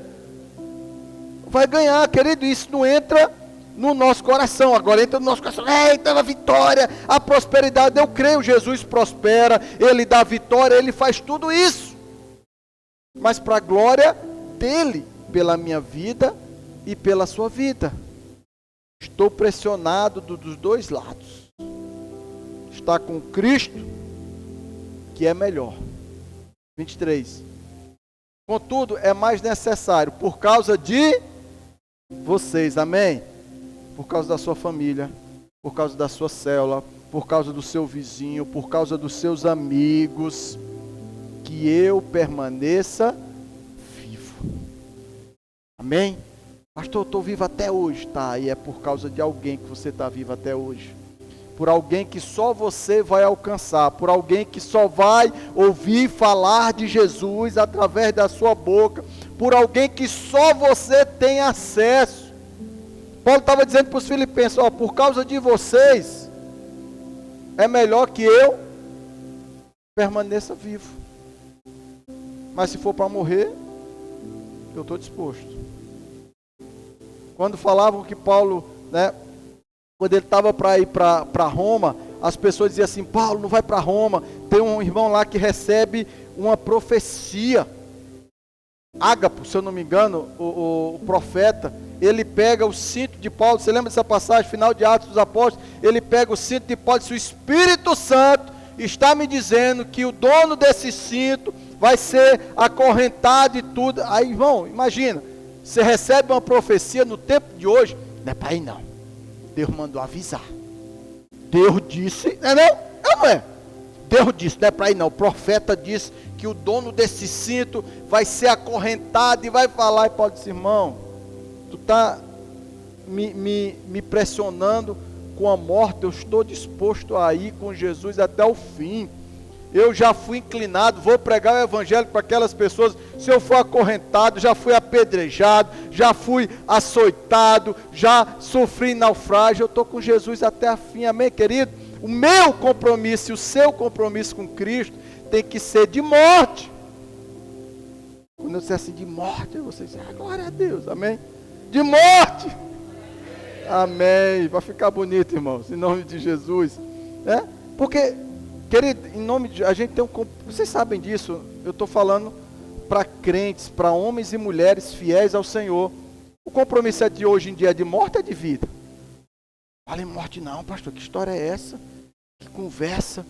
Vai ganhar, querido. Isso não entra no nosso coração. Agora entra no nosso coração. Eita, a vitória, a prosperidade. Eu creio, Jesus prospera, Ele dá vitória, Ele faz tudo isso. Mas para a glória dEle, pela minha vida e pela sua vida. Estou pressionado dos dois lados. Está com Cristo, que é melhor. 23. Contudo, é mais necessário, por causa de vocês, amém? Por causa da sua família, por causa da sua célula, por causa do seu vizinho, por causa dos seus amigos, que eu permaneça vivo. Amém? Pastor, eu estou vivo até hoje. Tá, e é por causa de alguém que você está vivo até hoje. Por alguém que só você vai alcançar, por alguém que só vai ouvir falar de Jesus através da sua boca, por alguém que só você tem acesso. Paulo estava dizendo para os filipenses, ó, por causa de vocês, é melhor que eu permaneça vivo. Mas se for para morrer, eu estou disposto. Quando falavam que Paulo, né, quando ele estava para ir para Roma, as pessoas diziam assim, Paulo, não vai para Roma, tem um irmão lá que recebe uma profecia. Ágapo, se eu não me engano, o profeta, ele pega o cinto de Paulo, você lembra dessa passagem, final de Atos dos Apóstolos? Ele pega o cinto de Paulo e diz, o Espírito Santo está me dizendo que o dono desse cinto vai ser acorrentado e tudo. Aí, irmão, imagina, você recebe uma profecia no tempo de hoje, não é para ir não. Deus mandou avisar. Deus disse, não é não? É ou não é? Deus disse, não é para ir não. O profeta disse que o dono desse cinto vai ser acorrentado e vai falar. E Paulo disse, irmão, tu está me pressionando com a morte. Eu estou disposto a ir com Jesus até o fim. Eu já fui inclinado, vou pregar o evangelho para aquelas pessoas. Se eu for acorrentado, já fui apedrejado, já fui açoitado, já sofri naufrágio. Eu estou com Jesus até a fim, amém, querido? O meu compromisso e o seu compromisso com Cristo tem que ser de morte. Quando eu disser assim, de morte, você diz, glória a Deus, amém? De morte, amém. Vai ficar bonito, irmãos, em nome de Jesus, né? Porque, querido, em nome de, a gente tem vocês sabem disso, eu estou falando para crentes, para homens e mulheres fiéis ao Senhor. O compromisso é de hoje em dia, é de morte ou é de vida? Fala em morte não, pastor, que história é essa? Que conversa?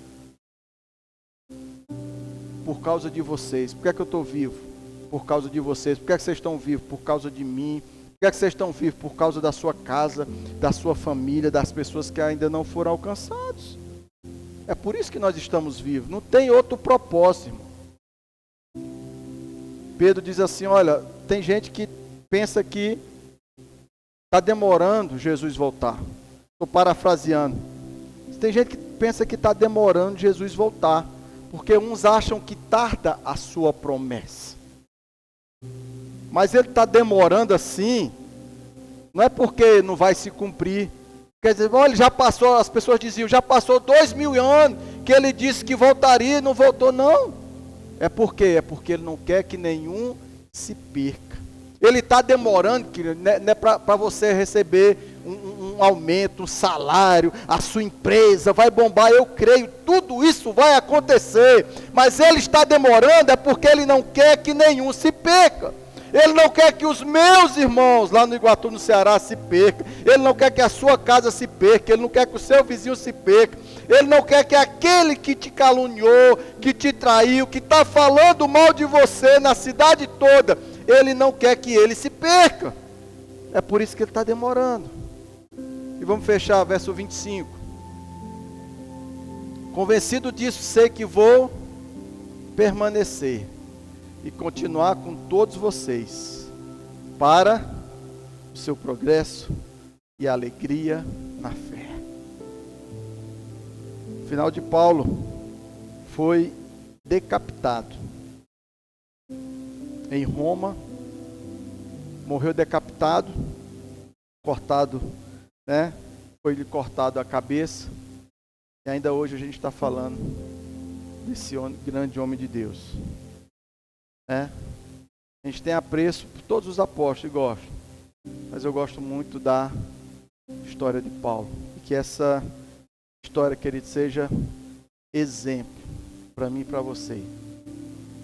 Por causa de vocês. Por que é que eu estou vivo? Por causa de vocês. Por que é que vocês estão vivos? Por causa de mim. Por que é que vocês estão vivos? Por causa da sua casa, da sua família, das pessoas que ainda não foram alcançados. É por isso que nós estamos vivos. Não tem outro propósito, irmão. Pedro diz assim, olha, tem gente que pensa que está demorando Jesus voltar. Estou parafraseando. Tem gente que pensa que está demorando Jesus voltar. Porque uns acham que tarda a sua promessa. Mas ele está demorando assim, não é porque não vai se cumprir. Quer dizer, olha, já passou, as pessoas diziam, já passou 2000 anos que ele disse que voltaria e não voltou, não. É por quê? É porque ele não quer que nenhum se perca. Ele está demorando, querido, não é para você receber um aumento, um salário, a sua empresa vai bombar, eu creio, tudo isso vai acontecer. Mas ele está demorando é porque ele não quer que nenhum se perca. Ele não quer que os meus irmãos lá no Iguatu, no Ceará, se percam. Ele não quer que a sua casa se perca. Ele não quer que o seu vizinho se perca. Ele não quer que aquele que te caluniou, que te traiu, que está falando mal de você na cidade toda, ele não quer que ele se perca. É por isso que ele está demorando. E vamos fechar, verso 25. Convencido disso, sei que vou permanecer e continuar com todos vocês, para o seu progresso e alegria na fé. O final de Paulo foi decapitado em Roma, morreu decapitado, cortado, né? Foi-lhe cortado a cabeça, e ainda hoje a gente está falando desse grande homem de Deus. A gente tem apreço por todos os apóstolos e gosto, mas eu gosto muito da história de Paulo, e que essa história, querido, seja exemplo para mim e para você.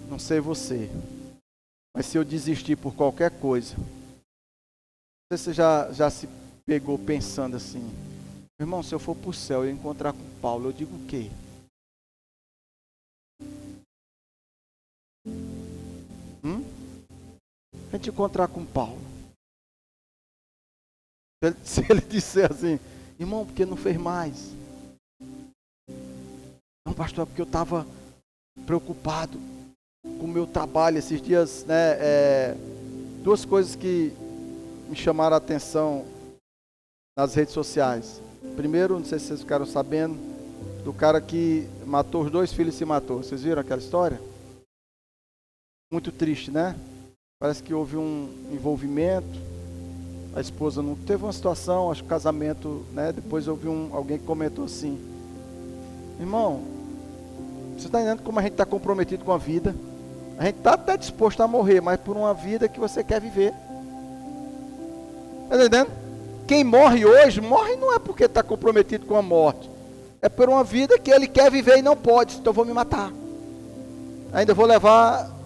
Não sei você, mas se eu desistir por qualquer coisa, você já se pegou pensando assim, irmão, se eu for para o céu e encontrar com Paulo, eu digo o quê? A gente encontrar com Paulo, se ele disser assim, irmão, porque não fez mais? Não, pastor, porque eu estava preocupado com o meu trabalho esses dias, né? Duas coisas que me chamaram a atenção nas redes sociais. Primeiro, não sei se vocês ficaram sabendo, do cara que matou os 2 filhos e se matou. Vocês viram aquela história? Muito triste, né? Parece que houve um envolvimento, a esposa não teve uma situação, acho que casamento, né? Depois eu vi alguém que comentou assim, irmão, você está entendendo como a gente está comprometido com a vida? A gente está até disposto a morrer, mas por uma vida que você quer viver. Está entendendo? Quem morre hoje, morre não é porque está comprometido com a morte, é por uma vida que ele quer viver e não pode, então eu vou me matar. Ainda vou levar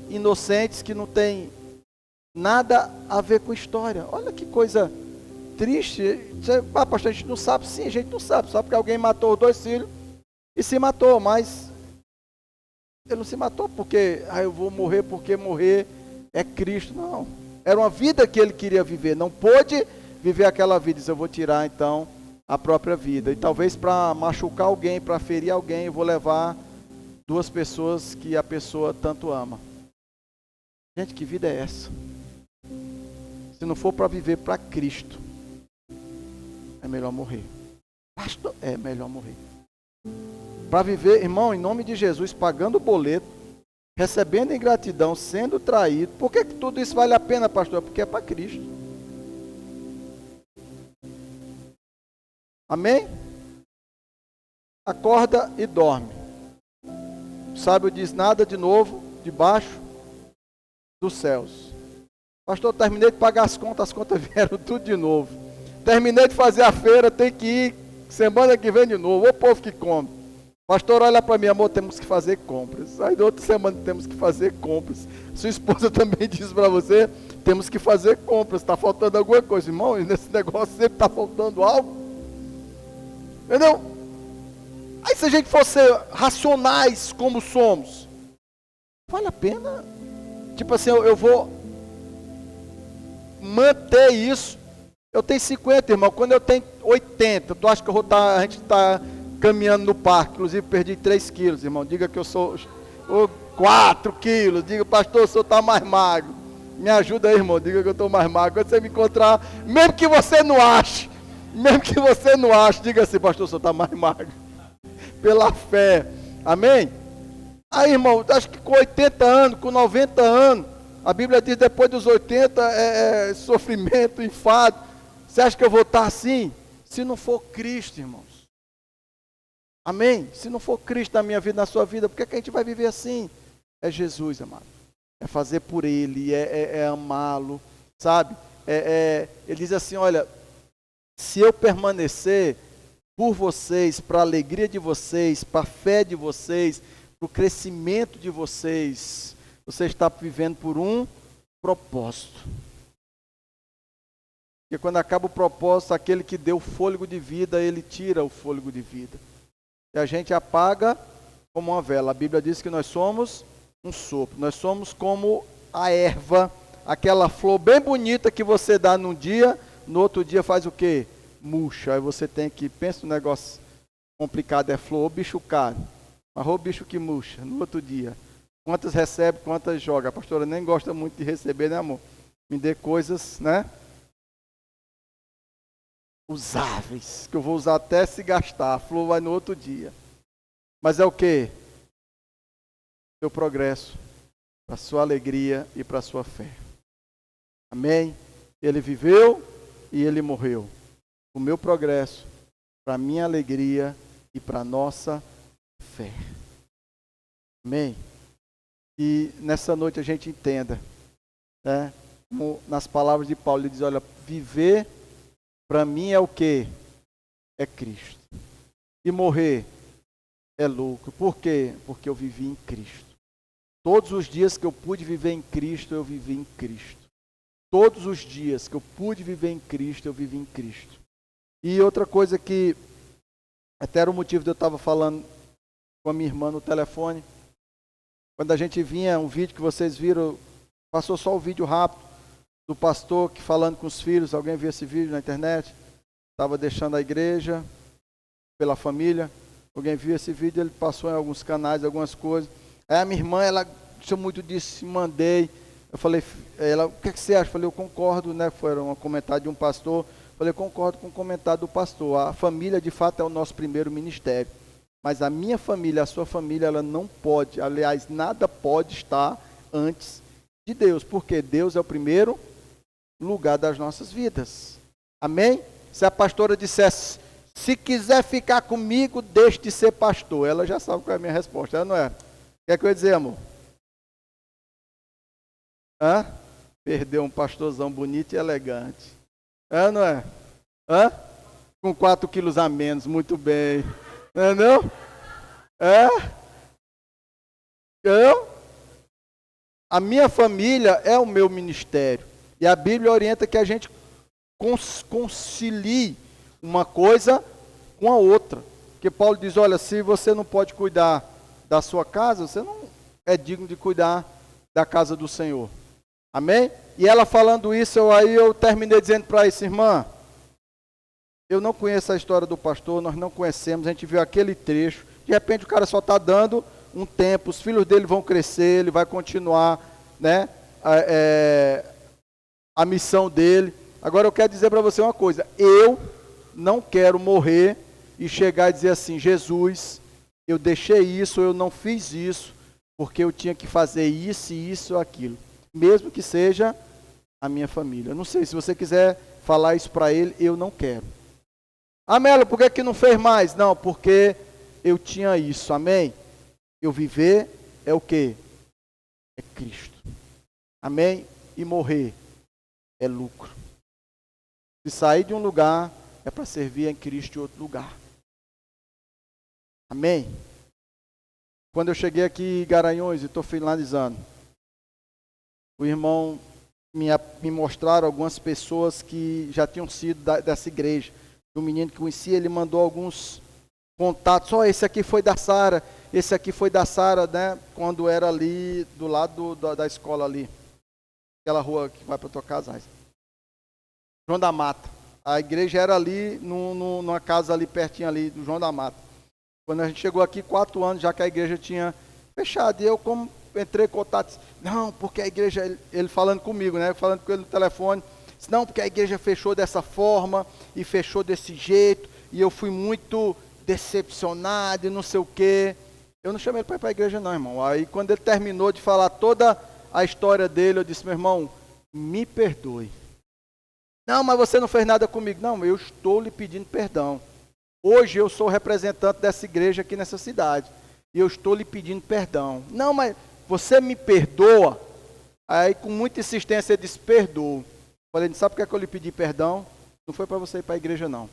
inocentes que não tem nada a ver com história. Olha que coisa triste. Pastor, a gente não sabe. Sim, a gente não sabe. Só porque alguém matou os 2 filhos e se matou, mas ele não se matou porque eu vou morrer porque morrer é Cristo. Não. Era uma vida que ele queria viver. Não pôde viver aquela vida, diz, eu vou tirar então a própria vida. E talvez para machucar alguém, para ferir alguém, eu vou levar 2 pessoas que a pessoa tanto ama. Gente, que vida é essa? Se não for para viver para Cristo, é melhor morrer. Pastor, é melhor morrer. Para viver, irmão, em nome de Jesus, pagando o boleto, recebendo ingratidão, sendo traído. Por que tudo isso vale a pena, pastor? Porque é para Cristo. Amém? Acorda e dorme. O sábio diz, nada de novo debaixo dos céus. Pastor, terminei de pagar as contas vieram tudo de novo. Terminei de fazer a feira, tem que ir, semana que vem de novo. O povo que come. Pastor, olha para mim, amor, temos que fazer compras. Aí, na outra semana, temos que fazer compras. Sua esposa também diz para você, temos que fazer compras. Está faltando alguma coisa, irmão? E nesse negócio sempre está faltando algo. Entendeu? Aí, se a gente fosse racionais como somos, vale a pena? Tipo assim, eu vou manter isso. Eu tenho 50, irmão. Quando eu tenho 80, tu acha que a gente está caminhando no parque? Inclusive, perdi 3 quilos, irmão. Diga que eu sou 4 quilos. Diga, pastor, o senhor está mais magro. Me ajuda aí, irmão. Diga que eu estou mais magro. Quando você me encontrar, mesmo que você não ache, diga assim, pastor, o senhor está mais magro. Pela fé. Amém? Aí, irmão, acho que com 80 anos, com 90 anos, a Bíblia diz, depois dos 80, sofrimento, enfado. Você acha que eu vou estar assim? Se não for Cristo, irmãos. Amém? Se não for Cristo na minha vida, na sua vida, por que a gente vai viver assim? É Jesus, amado. É fazer por Ele, é amá-lo, sabe? Ele diz assim, olha, se eu permanecer por vocês, para a alegria de vocês, para a fé de vocês, para o crescimento de vocês, você está vivendo por um propósito. Porque quando acaba o propósito, aquele que deu o fôlego de vida, ele tira o fôlego de vida. E a gente apaga como uma vela. A Bíblia diz que nós somos um sopro. Nós somos como a erva, aquela flor bem bonita que você dá num dia, no outro dia faz o quê? Murcha. Aí você tem que, pensa no negócio complicado, é flor ou bicho caro. Mas o bicho que murcha no outro dia. Quantas recebe, quantas joga. A pastora nem gosta muito de receber, né, amor? Me dê coisas, né? Usáveis, que eu vou usar até se gastar. A flor vai no outro dia. Mas é o quê? Seu progresso, para sua alegria e para sua fé. Amém? Ele viveu e ele morreu. O meu progresso, para a minha alegria e para a nossa fé. Amém? E nessa noite a gente entenda, né? Como nas palavras de Paulo, ele diz, olha, viver para mim é o quê? É Cristo. E morrer é lucro. Por quê? Porque eu vivi em Cristo. Todos os dias que eu pude viver em Cristo, eu vivi em Cristo. Todos os dias que eu pude viver em Cristo, eu vivi em Cristo. E outra coisa que até era o motivo de eu estar falando com a minha irmã no telefone. Quando a gente vinha, um vídeo que vocês viram, passou só o vídeo rápido do pastor que falando com os filhos. Alguém viu esse vídeo na internet? Estava deixando a igreja pela família. Alguém viu esse vídeo? Ele passou em alguns canais, algumas coisas. Aí a minha irmã, ela gostou muito disso, mandei. Eu falei, ela, o que você acha? Eu falei, eu concordo, né? Foi um comentário de um pastor. Eu falei, eu concordo com o comentário do pastor. A família, de fato, é o nosso primeiro ministério. Mas a minha família, a sua família, ela não pode, aliás, nada pode estar antes de Deus. Porque Deus é o primeiro lugar das nossas vidas. Amém? Se a pastora dissesse, se quiser ficar comigo, deixe de ser pastor. Ela já sabe qual é a minha resposta, ela não é? O que é que eu ia dizer, amor? Hã? Perdeu um pastorzão bonito e elegante. Hã, não é? Hã? Com 4 quilos a menos, muito bem. Não é não? Então, a minha família é o meu ministério. E a Bíblia orienta que a gente concilie uma coisa com a outra. Porque Paulo diz, olha, se você não pode cuidar da sua casa, você não é digno de cuidar da casa do Senhor. Amém? E ela falando isso, eu terminei dizendo para essa irmã, eu não conheço a história do pastor, nós não conhecemos, a gente viu aquele trecho, de repente o cara só está dando um tempo, os filhos dele vão crescer, ele vai continuar, né, a missão dele. Agora eu quero dizer para você uma coisa, eu não quero morrer e chegar e dizer assim, Jesus, eu deixei isso, eu não fiz isso, porque eu tinha que fazer isso, isso ou aquilo, mesmo que seja a minha família. Eu não sei, se você quiser falar isso para ele, eu não quero. Melo, por que não fez mais? Não, porque eu tinha isso, amém? Eu viver é o quê? É Cristo, amém? E morrer é lucro. Se sair de um lugar, é para servir em Cristo em outro lugar. Amém? Quando eu cheguei aqui em Garanhuns, e estou finalizando, o irmão me mostraram algumas pessoas que já tinham sido dessa igreja. O menino que conhecia, ele mandou alguns contatos. Esse aqui foi da Sara, esse aqui foi da Sara, né? Quando era ali, do lado da escola ali. Aquela rua que vai para a tua casa. João da Mata. A igreja era ali, numa casa ali pertinho ali, do João da Mata. Quando a gente chegou aqui, 4 anos, já que a igreja tinha fechado. E eu, como entrei em contato, não, porque a igreja, ele falando comigo, né? Falando com ele no telefone. Não, porque a igreja fechou dessa forma e fechou desse jeito, e eu fui muito decepcionado e não sei o quê. Eu não chamei ele para ir para a igreja não, irmão. Aí quando ele terminou de falar toda a história dele, eu disse, meu irmão, me perdoe. Não, mas você não fez nada comigo. Não, eu estou lhe pedindo perdão. Hoje eu sou representante dessa igreja aqui nessa cidade, e eu estou lhe pedindo perdão. Não, mas você me perdoa? Aí com muita insistência ele disse, perdoo. Falei, sabe por que eu lhe pedi perdão? Não foi para você ir para a igreja, não.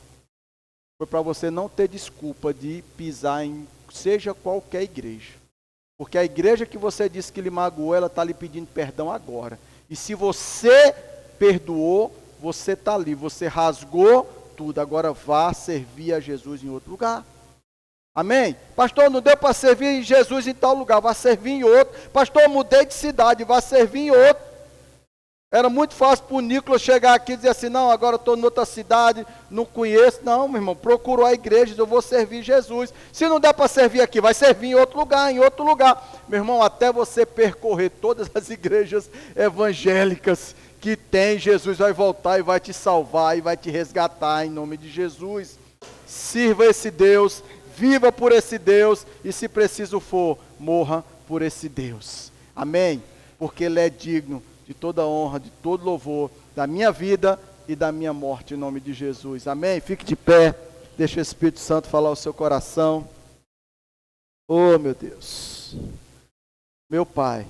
Foi para você não ter desculpa de pisar em seja qualquer igreja. Porque a igreja que você disse que lhe magoou, ela está lhe pedindo perdão agora. E se você perdoou, você está ali, você rasgou tudo. Agora vá servir a Jesus em outro lugar. Amém? Pastor, não deu para servir Jesus em tal lugar, vá servir em outro. Pastor, eu mudei de cidade, vá servir em outro. Era muito fácil para o Nicolas chegar aqui e dizer assim, não, agora eu estou em outra cidade, não conheço. Não, meu irmão, procurou a igreja, eu vou servir Jesus. Se não der para servir aqui, vai servir em outro lugar, em outro lugar. Meu irmão, até você percorrer todas as igrejas evangélicas que tem, Jesus vai voltar e vai te salvar e vai te resgatar em nome de Jesus. Sirva esse Deus, viva por esse Deus e se preciso for, morra por esse Deus. Amém? Porque Ele é digno de toda honra, de todo louvor, da minha vida e da minha morte, em nome de Jesus. Amém? Fique de pé, deixa o Espírito Santo falar o seu coração. Oh, meu Deus, meu Pai,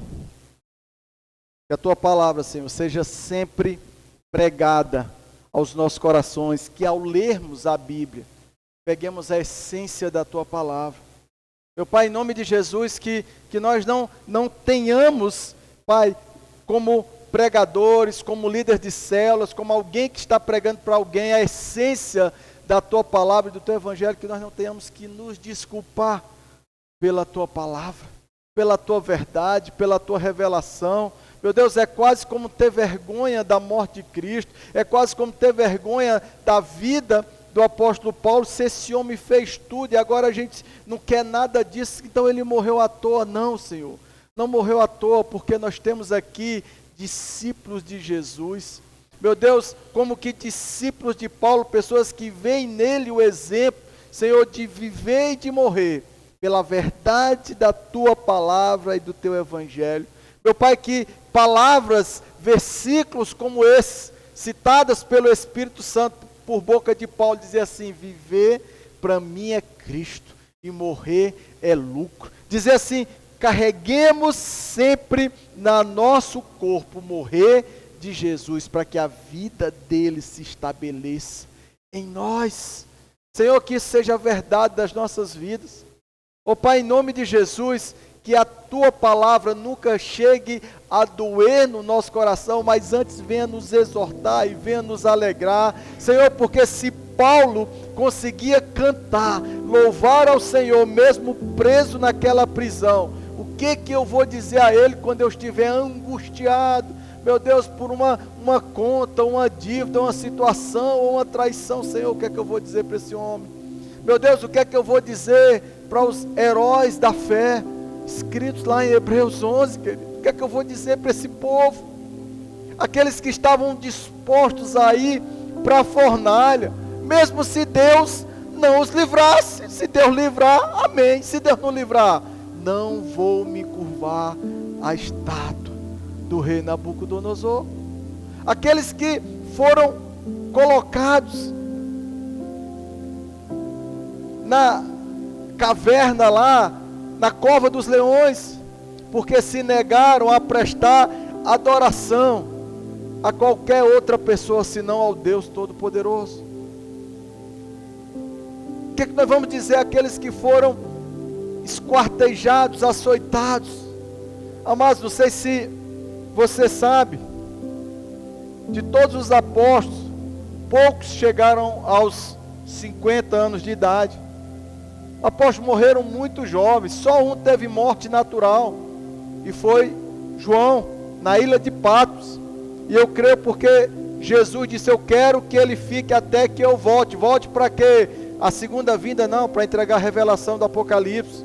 que a Tua palavra, Senhor, seja sempre pregada aos nossos corações, que ao lermos a Bíblia, peguemos a essência da Tua palavra. Meu Pai, em nome de Jesus, que nós não tenhamos, Pai, como pregadores, como líder de células, como alguém que está pregando para alguém a essência da Tua palavra e do Teu Evangelho, que nós não tenhamos que nos desculpar pela Tua palavra, pela Tua verdade, pela Tua revelação. Meu Deus, é quase como ter vergonha da morte de Cristo, é quase como ter vergonha da vida do apóstolo Paulo, se esse homem fez tudo e agora a gente não quer nada disso, então ele morreu à toa. Não, Senhor. Não morreu à toa, porque nós temos aqui discípulos de Jesus. Meu Deus, como que discípulos de Paulo, pessoas que veem nele o exemplo, Senhor, de viver e de morrer, pela verdade da Tua palavra e do Teu Evangelho. Meu Pai, que palavras, versículos como esse, citadas pelo Espírito Santo por boca de Paulo, dizer assim, viver para mim é Cristo e morrer é lucro. Dizer assim, carreguemos sempre no nosso corpo morrer de Jesus, para que a vida dele se estabeleça em nós. Senhor, que isso seja a verdade das nossas vidas. Ó Pai, em nome de Jesus, que a Tua palavra nunca chegue a doer no nosso coração, mas antes venha nos exortar e venha nos alegrar. Senhor, porque se Paulo conseguia cantar, louvar ao Senhor, mesmo preso naquela prisão, o que eu vou dizer a ele quando eu estiver angustiado? meu Deus, por uma conta, uma dívida, uma situação ou uma traição. Senhor, o que é que eu vou dizer para esse homem? Meu Deus, o que é que eu vou dizer para os heróis da fé, escritos lá em Hebreus 11, querido? O que é que eu vou dizer para esse povo? Aqueles que estavam dispostos a ir para a fornalha, mesmo se Deus não os livrasse. Se Deus livrar, amém. Se Deus não livrar, não vou me curvar à estátua do rei Nabucodonosor. Aqueles que foram colocados na caverna lá, na cova dos leões, porque se negaram a prestar adoração a qualquer outra pessoa senão ao Deus Todo-Poderoso. O que nós vamos dizer àqueles que foram esquartejados, açoitados? Amados, não sei se você sabe, de todos os apóstolos, poucos chegaram aos 50 anos de idade. Apóstolos morreram muito jovens, só um teve morte natural, e foi João, na ilha de Patmos. E eu creio porque Jesus disse: eu quero que ele fique até que eu volte. Volte para quê? A segunda vinda não, para entregar a revelação do Apocalipse.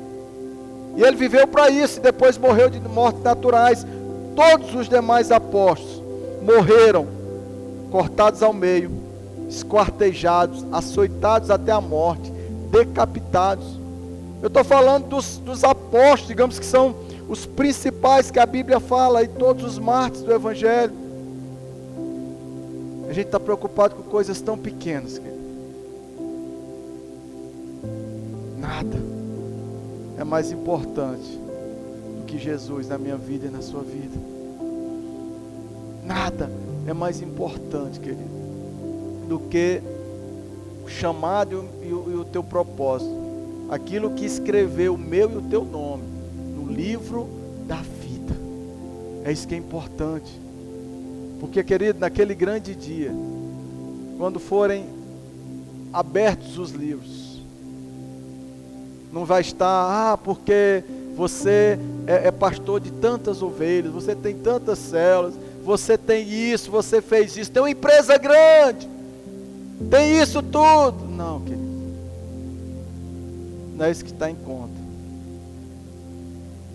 E ele viveu para isso, e depois morreu de mortes naturais. Todos os demais apóstolos morreram cortados ao meio, esquartejados, açoitados até a morte, decapitados. Eu estou falando dos apóstolos, digamos que são os principais que a Bíblia fala, e todos os mártires do Evangelho. A gente está preocupado com coisas tão pequenas, querido. Nada é mais importante do que Jesus na minha vida e na sua vida. Nada é mais importante, querido, do que o chamado e o teu propósito. Aquilo que escreveu o meu e o teu nome no livro da vida. É isso que é importante. Porque, querido, naquele grande dia, quando forem abertos os livros, não vai estar, porque você é pastor de tantas ovelhas, você tem tantas células, você tem isso, você fez isso, tem uma empresa grande, tem isso tudo. Não, querido, não é isso que está em conta.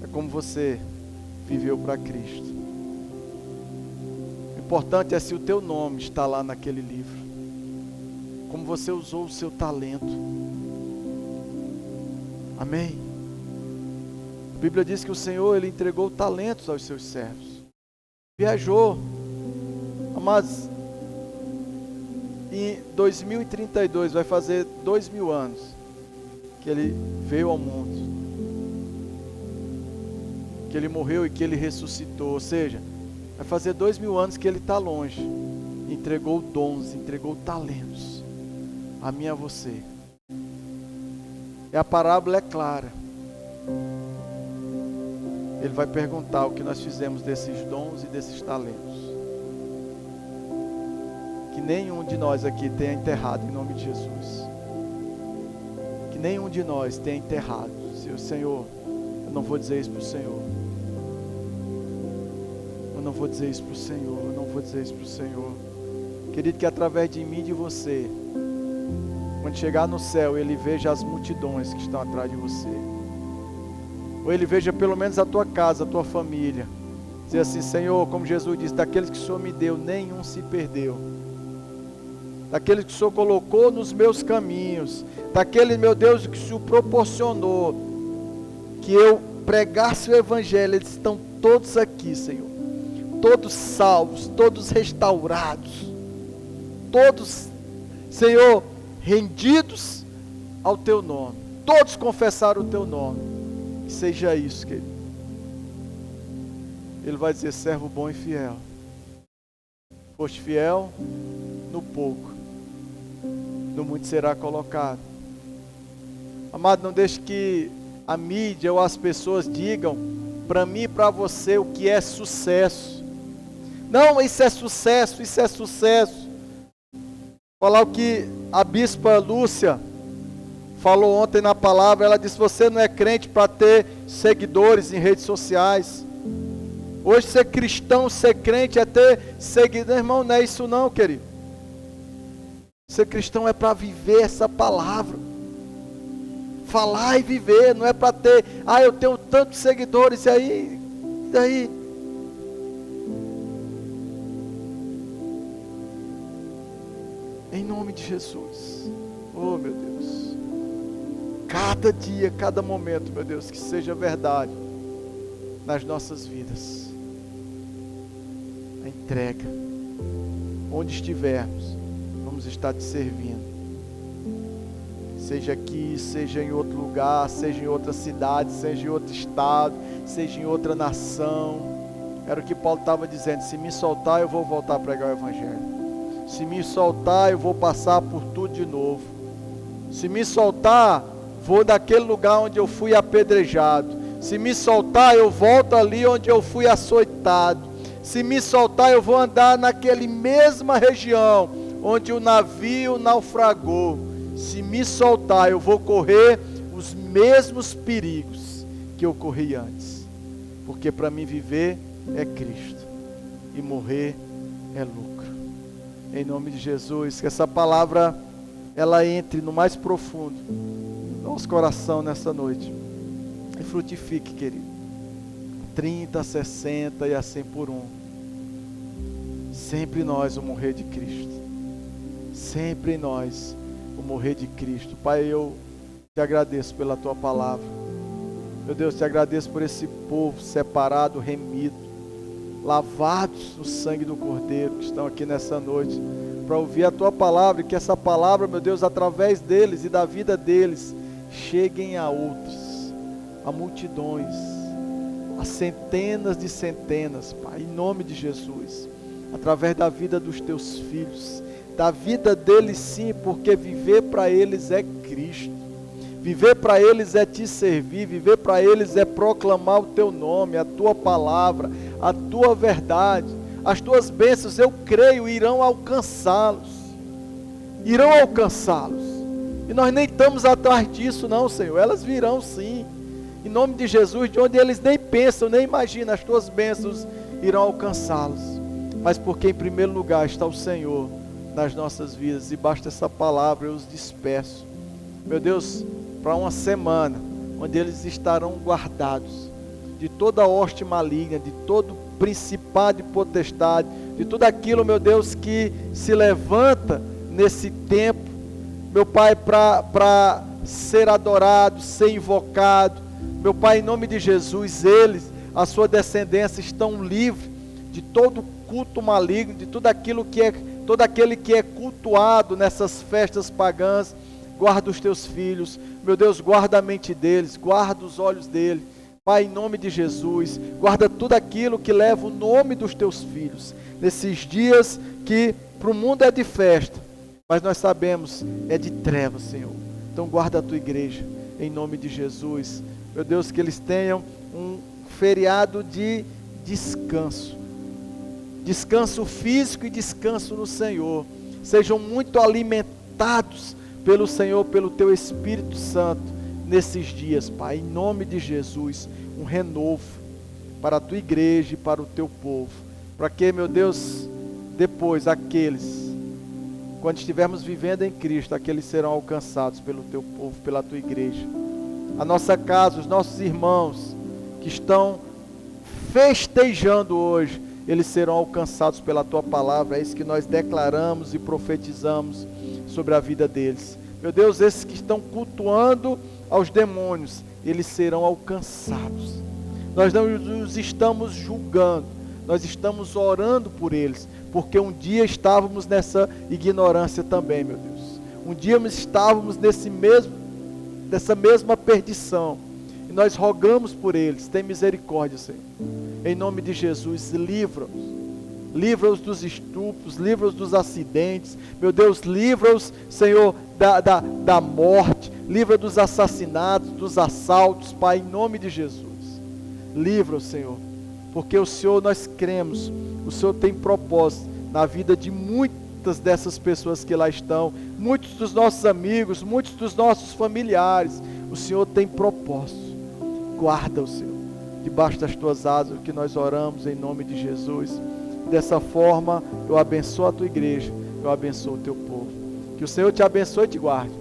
É como você viveu para Cristo. O importante é se o teu nome está lá naquele livro, como você usou o seu talento. Amém? A Bíblia diz que o Senhor, Ele entregou talentos aos seus servos. Viajou. Mas em 2032 vai fazer 2000 anos que Ele veio ao mundo, que Ele morreu e que Ele ressuscitou. Ou seja, vai fazer 2000 anos que Ele está longe. Entregou dons, entregou talentos a mim e a você. E a parábola é clara. Ele vai perguntar o que nós fizemos desses dons e desses talentos. Que nenhum de nós aqui tenha enterrado em nome de Jesus. Que nenhum de nós tenha enterrado. Senhor, eu não vou dizer isso para o Senhor. Eu não vou dizer isso para o Senhor. Eu não vou dizer isso para o Senhor. Querido, que através de mim e de você, quando chegar no céu, Ele veja as multidões que estão atrás de você. Ou Ele veja pelo menos a tua casa, a tua família. Dizer assim: Senhor, como Jesus disse, daqueles que o Senhor me deu, nenhum se perdeu. Daqueles que o Senhor colocou nos meus caminhos, daqueles, meu Deus, que o Senhor proporcionou que eu pregasse o Evangelho, eles estão todos aqui, Senhor. Todos salvos, todos restaurados, todos, Senhor, rendidos ao Teu nome. Todos confessaram o Teu nome. Que seja isso, querido. Ele vai dizer: servo bom e fiel. Foste fiel no pouco, no muito será colocado. Amado, não deixe que a mídia ou as pessoas digam para mim e para você o que é sucesso. Não, isso é sucesso, isso é sucesso. Falar o que a bispa Lúcia falou ontem na palavra. Ela disse: você não é crente para ter seguidores em redes sociais. Hoje ser cristão, ser crente é ter seguidor. Irmão, não é isso não, querido. Ser cristão é para viver essa palavra. Falar e viver, não é para ter, eu tenho tantos seguidores, e daí? Em nome de Jesus. Oh, meu Deus. Cada dia, cada momento, meu Deus, que seja verdade nas nossas vidas. A entrega. Onde estivermos, vamos estar te servindo. Seja aqui, seja em outro lugar, seja em outra cidade, seja em outro estado, seja em outra nação. Era o que Paulo estava dizendo: se me soltar, eu vou voltar a pregar o Evangelho. Se me soltar, eu vou passar por tudo de novo. Se me soltar, vou daquele lugar onde eu fui apedrejado. Se me soltar, eu volto ali onde eu fui açoitado. Se me soltar, eu vou andar naquela mesma região onde o navio naufragou. Se me soltar, eu vou correr os mesmos perigos que eu corri antes. Porque para mim viver é Cristo e morrer é lucro. Em nome de Jesus, que essa palavra ela entre no mais profundo do nosso coração nessa noite e frutifique, querido. 30, 60 e assim por um. Sempre nós o morrer de Cristo. Sempre nós o morrer de Cristo. Pai, eu te agradeço pela tua palavra. Meu Deus, te agradeço por esse povo separado, remido, lavados no sangue do Cordeiro, que estão aqui nessa noite para ouvir a tua palavra, e que essa palavra, meu Deus, através deles e da vida deles, cheguem a outros, a multidões, a centenas de centenas, Pai, em nome de Jesus, através da vida dos teus filhos, da vida deles sim, porque viver para eles é Cristo. Viver para eles é te servir, viver para eles é proclamar o teu nome, a tua palavra, a tua verdade. As tuas bênçãos, eu creio, irão alcançá-los. Irão alcançá-los. E nós nem estamos atrás disso não, Senhor. Elas virão sim. Em nome de Jesus, de onde eles nem pensam, nem imaginam, as tuas bênçãos irão alcançá-los. Mas porque em primeiro lugar está o Senhor nas nossas vidas. E basta essa palavra, eu os despeço. Meu Deus, para uma semana, onde eles estarão guardados de toda hoste maligna, de todo principado e potestade, de tudo aquilo, meu Deus, que se levanta nesse tempo, meu Pai, para ser adorado, ser invocado. Meu Pai, em nome de Jesus, eles, a sua descendência, estão livres de todo culto maligno, de tudo aquilo que é, todo aquele que é cultuado nessas festas pagãs. Guarda os teus filhos, meu Deus, guarda a mente deles, guarda os olhos deles, Pai, em nome de Jesus, guarda tudo aquilo que leva o nome dos teus filhos, nesses dias que para o mundo é de festa, mas nós sabemos, é de trevas, Senhor. Então guarda a tua igreja, em nome de Jesus, meu Deus, que eles tenham um feriado de descanso, descanso físico e descanso no Senhor, sejam muito alimentados pelo Senhor, pelo teu Espírito Santo, nesses dias, Pai, em nome de Jesus, um renovo para a tua igreja e para o teu povo, para que, meu Deus, depois aqueles, quando estivermos vivendo em Cristo, aqueles serão alcançados pelo teu povo, pela tua igreja, a nossa casa, os nossos irmãos que estão festejando hoje, eles serão alcançados pela tua palavra. É isso que nós declaramos e profetizamos sobre a vida deles. Meu Deus, esses que estão cultuando aos demônios, eles serão alcançados. Nós não os estamos julgando, nós estamos orando por eles, porque um dia estávamos nessa ignorância também, meu Deus. Um dia estávamos dessa mesma perdição, e nós rogamos por eles. Tem misericórdia, Senhor. Em nome de Jesus, livra-os. Livra-os dos estupros, livra-os dos acidentes, meu Deus, livra-os, Senhor, da morte, livra dos assassinatos, dos assaltos, Pai, em nome de Jesus. Livra-os, Senhor, porque o Senhor, nós cremos, o Senhor tem propósito na vida de muitas dessas pessoas que lá estão, muitos dos nossos amigos, muitos dos nossos familiares. O Senhor tem propósito. Guarda o Senhor, debaixo das tuas asas, que nós oramos em nome de Jesus. Dessa forma, eu abençoo a tua igreja, eu abençoo o teu povo. Que o Senhor te abençoe e te guarde.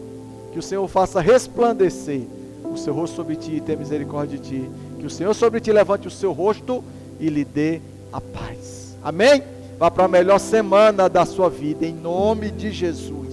Que o Senhor faça resplandecer o seu rosto sobre ti e tenha misericórdia de ti. Que o Senhor sobre ti levante o seu rosto e lhe dê a paz. Amém? Vá para a melhor semana da sua vida, em nome de Jesus.